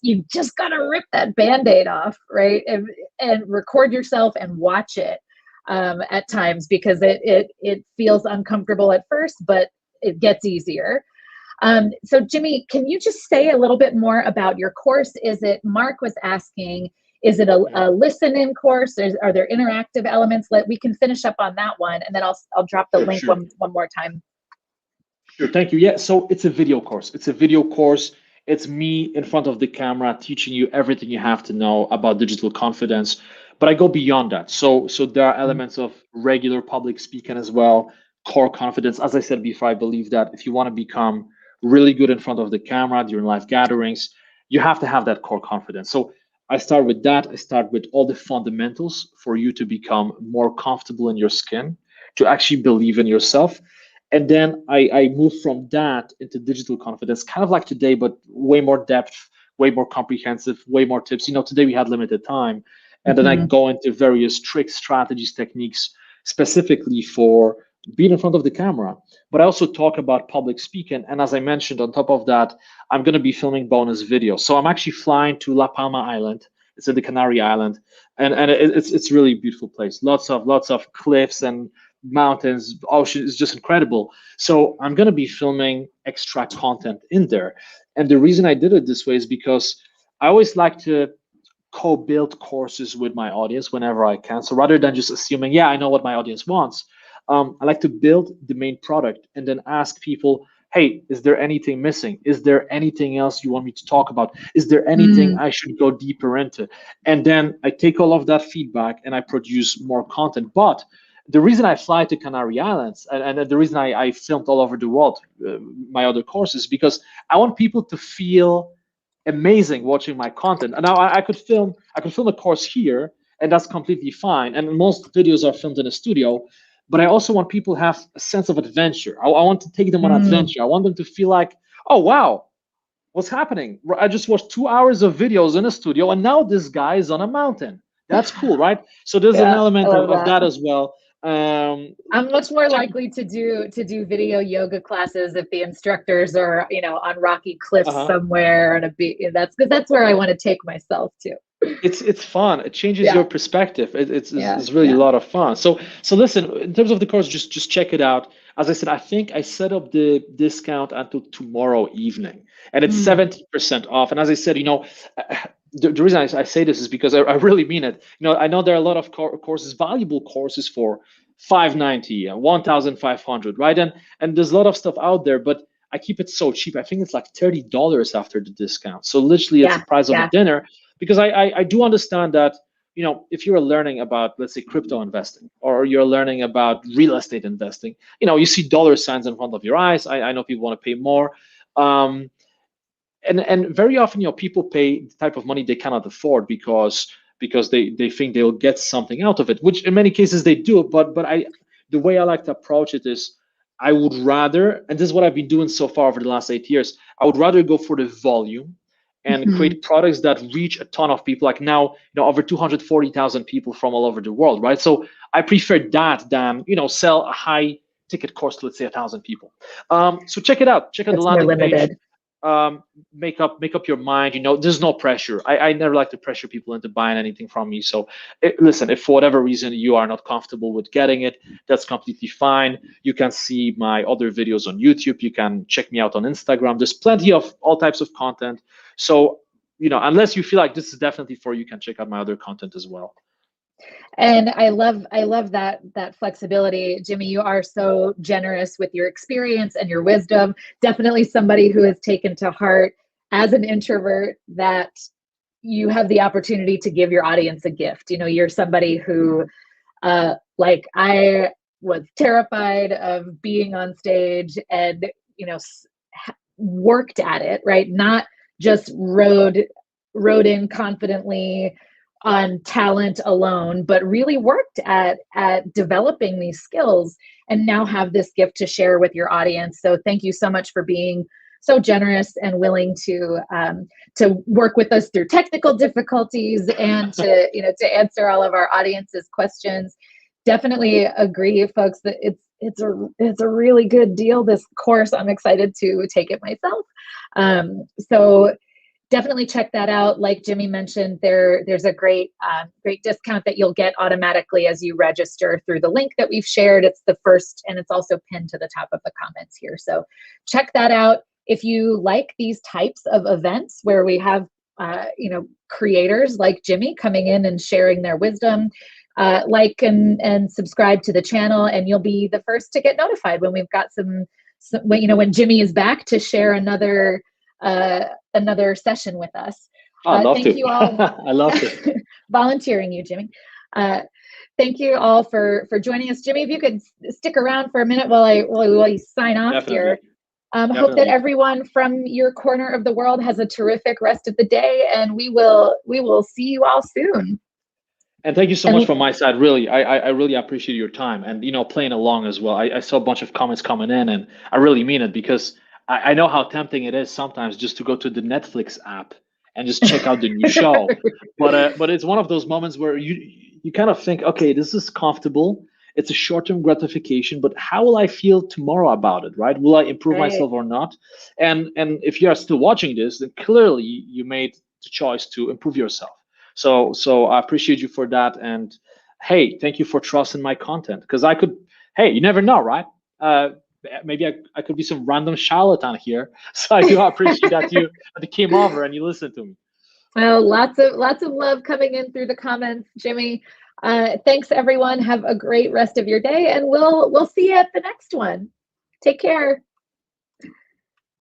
You just got to rip that Band-Aid off, right? And record yourself and watch it at times, because it feels uncomfortable at first, but it gets easier. So Jimmy, can you just say a little bit more about your course? Mark was asking, is it a listen-in course? Are there interactive elements? We can finish up on that one, and then I'll drop the link one more time. Sure, thank you. Yeah, so it's a video course. It's me in front of the camera teaching you everything you have to know about digital confidence. But I go beyond that. So there are elements of regular public speaking as well, core confidence. As I said before, I believe that if you want to become really good in front of the camera during live gatherings, you have to have that core confidence. So I start with that. I start with all the fundamentals for you to become more comfortable in your skin, to actually believe in yourself. And then I move from that into digital confidence, kind of like today, but way more depth, way more comprehensive, way more tips. Today we had limited time. And then I go into various tricks, strategies, techniques, specifically for being in front of the camera. But I also talk about public speaking. And as I mentioned, on top of that, I'm going to be filming bonus videos. So I'm actually flying to La Palma Island. It's in the Canary Island. And it's really a beautiful place. Lots of cliffs and mountains, ocean. Is just incredible. So I'm going to be filming extra content in there. And the reason I did it this way is because I always like to co-build courses with my audience whenever I can. So rather than just assuming, yeah, I know what my audience wants, I like to build the main product and then ask people, hey, is there anything missing? Is there anything else you want me to talk about? Is there anything I should go deeper into? And then I take all of that feedback and I produce more content. But the reason I fly to Canary Islands and the reason I filmed all over the world, my other courses, because I want people to feel amazing watching my content. And now I could film a course here, and that's completely fine. And most videos are filmed in a studio. But I also want people to have a sense of adventure. I want to take them on adventure. I want them to feel like, oh, wow, what's happening? I just watched 2 hours of videos in a studio, and now this guy is on a mountain. That's cool, right? So there's an element of that as well. I'm much more likely to do video yoga classes if the instructors are, on rocky cliffs somewhere on a beach. That's where I want to take myself to. It's fun. It changes your perspective. It's really a lot of fun. So listen, in terms of the course, just check it out. As I said, I think I set up the discount until tomorrow evening, and it's 70% off. And as I said, the reason I say this is because I really mean it. I know there are a lot of courses, valuable courses for $590 and $1,500, right? And there's a lot of stuff out there, but I keep it so cheap. I think it's like $30 after the discount. So literally, it's the price of a dinner. Because I do understand that, if you're learning about, let's say, crypto investing, or you're learning about real estate investing, you see dollar signs in front of your eyes. I know people want to pay more. And very often, people pay the type of money they cannot afford because they think they'll get something out of it, which in many cases they do. But the way I like to approach it is, I would rather, and this is what I've been doing so far over the last 8 years, I would rather go for the volume and create products that reach a ton of people. Like now, over 240,000 people from all over the world, right? So I prefer that than, sell a high ticket course to, let's say, 1,000 people. So check it out. Check out the landing page. make up your mind. There's no pressure. I never like to pressure people into buying anything from me. So listen, if for whatever reason you are not comfortable with getting it, that's completely fine. You can see my other videos on YouTube. You can check me out on Instagram. There's plenty of all types of content. So unless you feel like this is definitely for you, you can check out my other content as well. And I love that flexibility. Jimmy, you are so generous with your experience and your wisdom. Definitely somebody who has taken to heart as an introvert that you have the opportunity to give your audience a gift. You're somebody who, like I was terrified of being on stage and, worked at it, right? Not just rode in confidently on talent alone, but really worked at developing these skills and now have this gift to share with your audience. So thank you so much for being so generous and willing to work with us through technical difficulties and to answer all of our audience's questions. Definitely agree, folks, that it's a really good deal, this course. I'm excited to take it myself. So definitely check that out. Like Jimmy mentioned, there's a great discount that you'll get automatically as you register through the link that we've shared. It's the first, and it's also pinned to the top of the comments here. So check that out. If you like these types of events where we have creators like Jimmy coming in and sharing their wisdom, like and subscribe to the channel, and you'll be the first to get notified when we've got some when Jimmy is back to share another session with us. I'd love thank to. You all. I love it. Volunteering you, Jimmy. Thank you all for joining us. Jimmy, if you could stick around for a minute while you sign off. Definitely. Here. Hope that everyone from your corner of the world has a terrific rest of the day, and we will see you all soon. And thank you so much from my side. Really, I really appreciate your time and playing along as well. I saw a bunch of comments coming in, and I really mean it, because I know how tempting it is sometimes just to go to the Netflix app and just check out the new show. But it's one of those moments where you kind of think, okay, this is comfortable. It's a short-term gratification, but how will I feel tomorrow about it, right? Will I improve myself or not? And if you are still watching this, then clearly you made the choice to improve yourself. So I appreciate you for that. And hey, thank you for trusting my content, because you never know, right? Maybe I could be some random charlatan here. So I do appreciate that you came over and you listened to me. Well, lots of love coming in through the comments, Jimmy. Thanks, everyone. Have a great rest of your day, and we'll see you at the next one. Take care.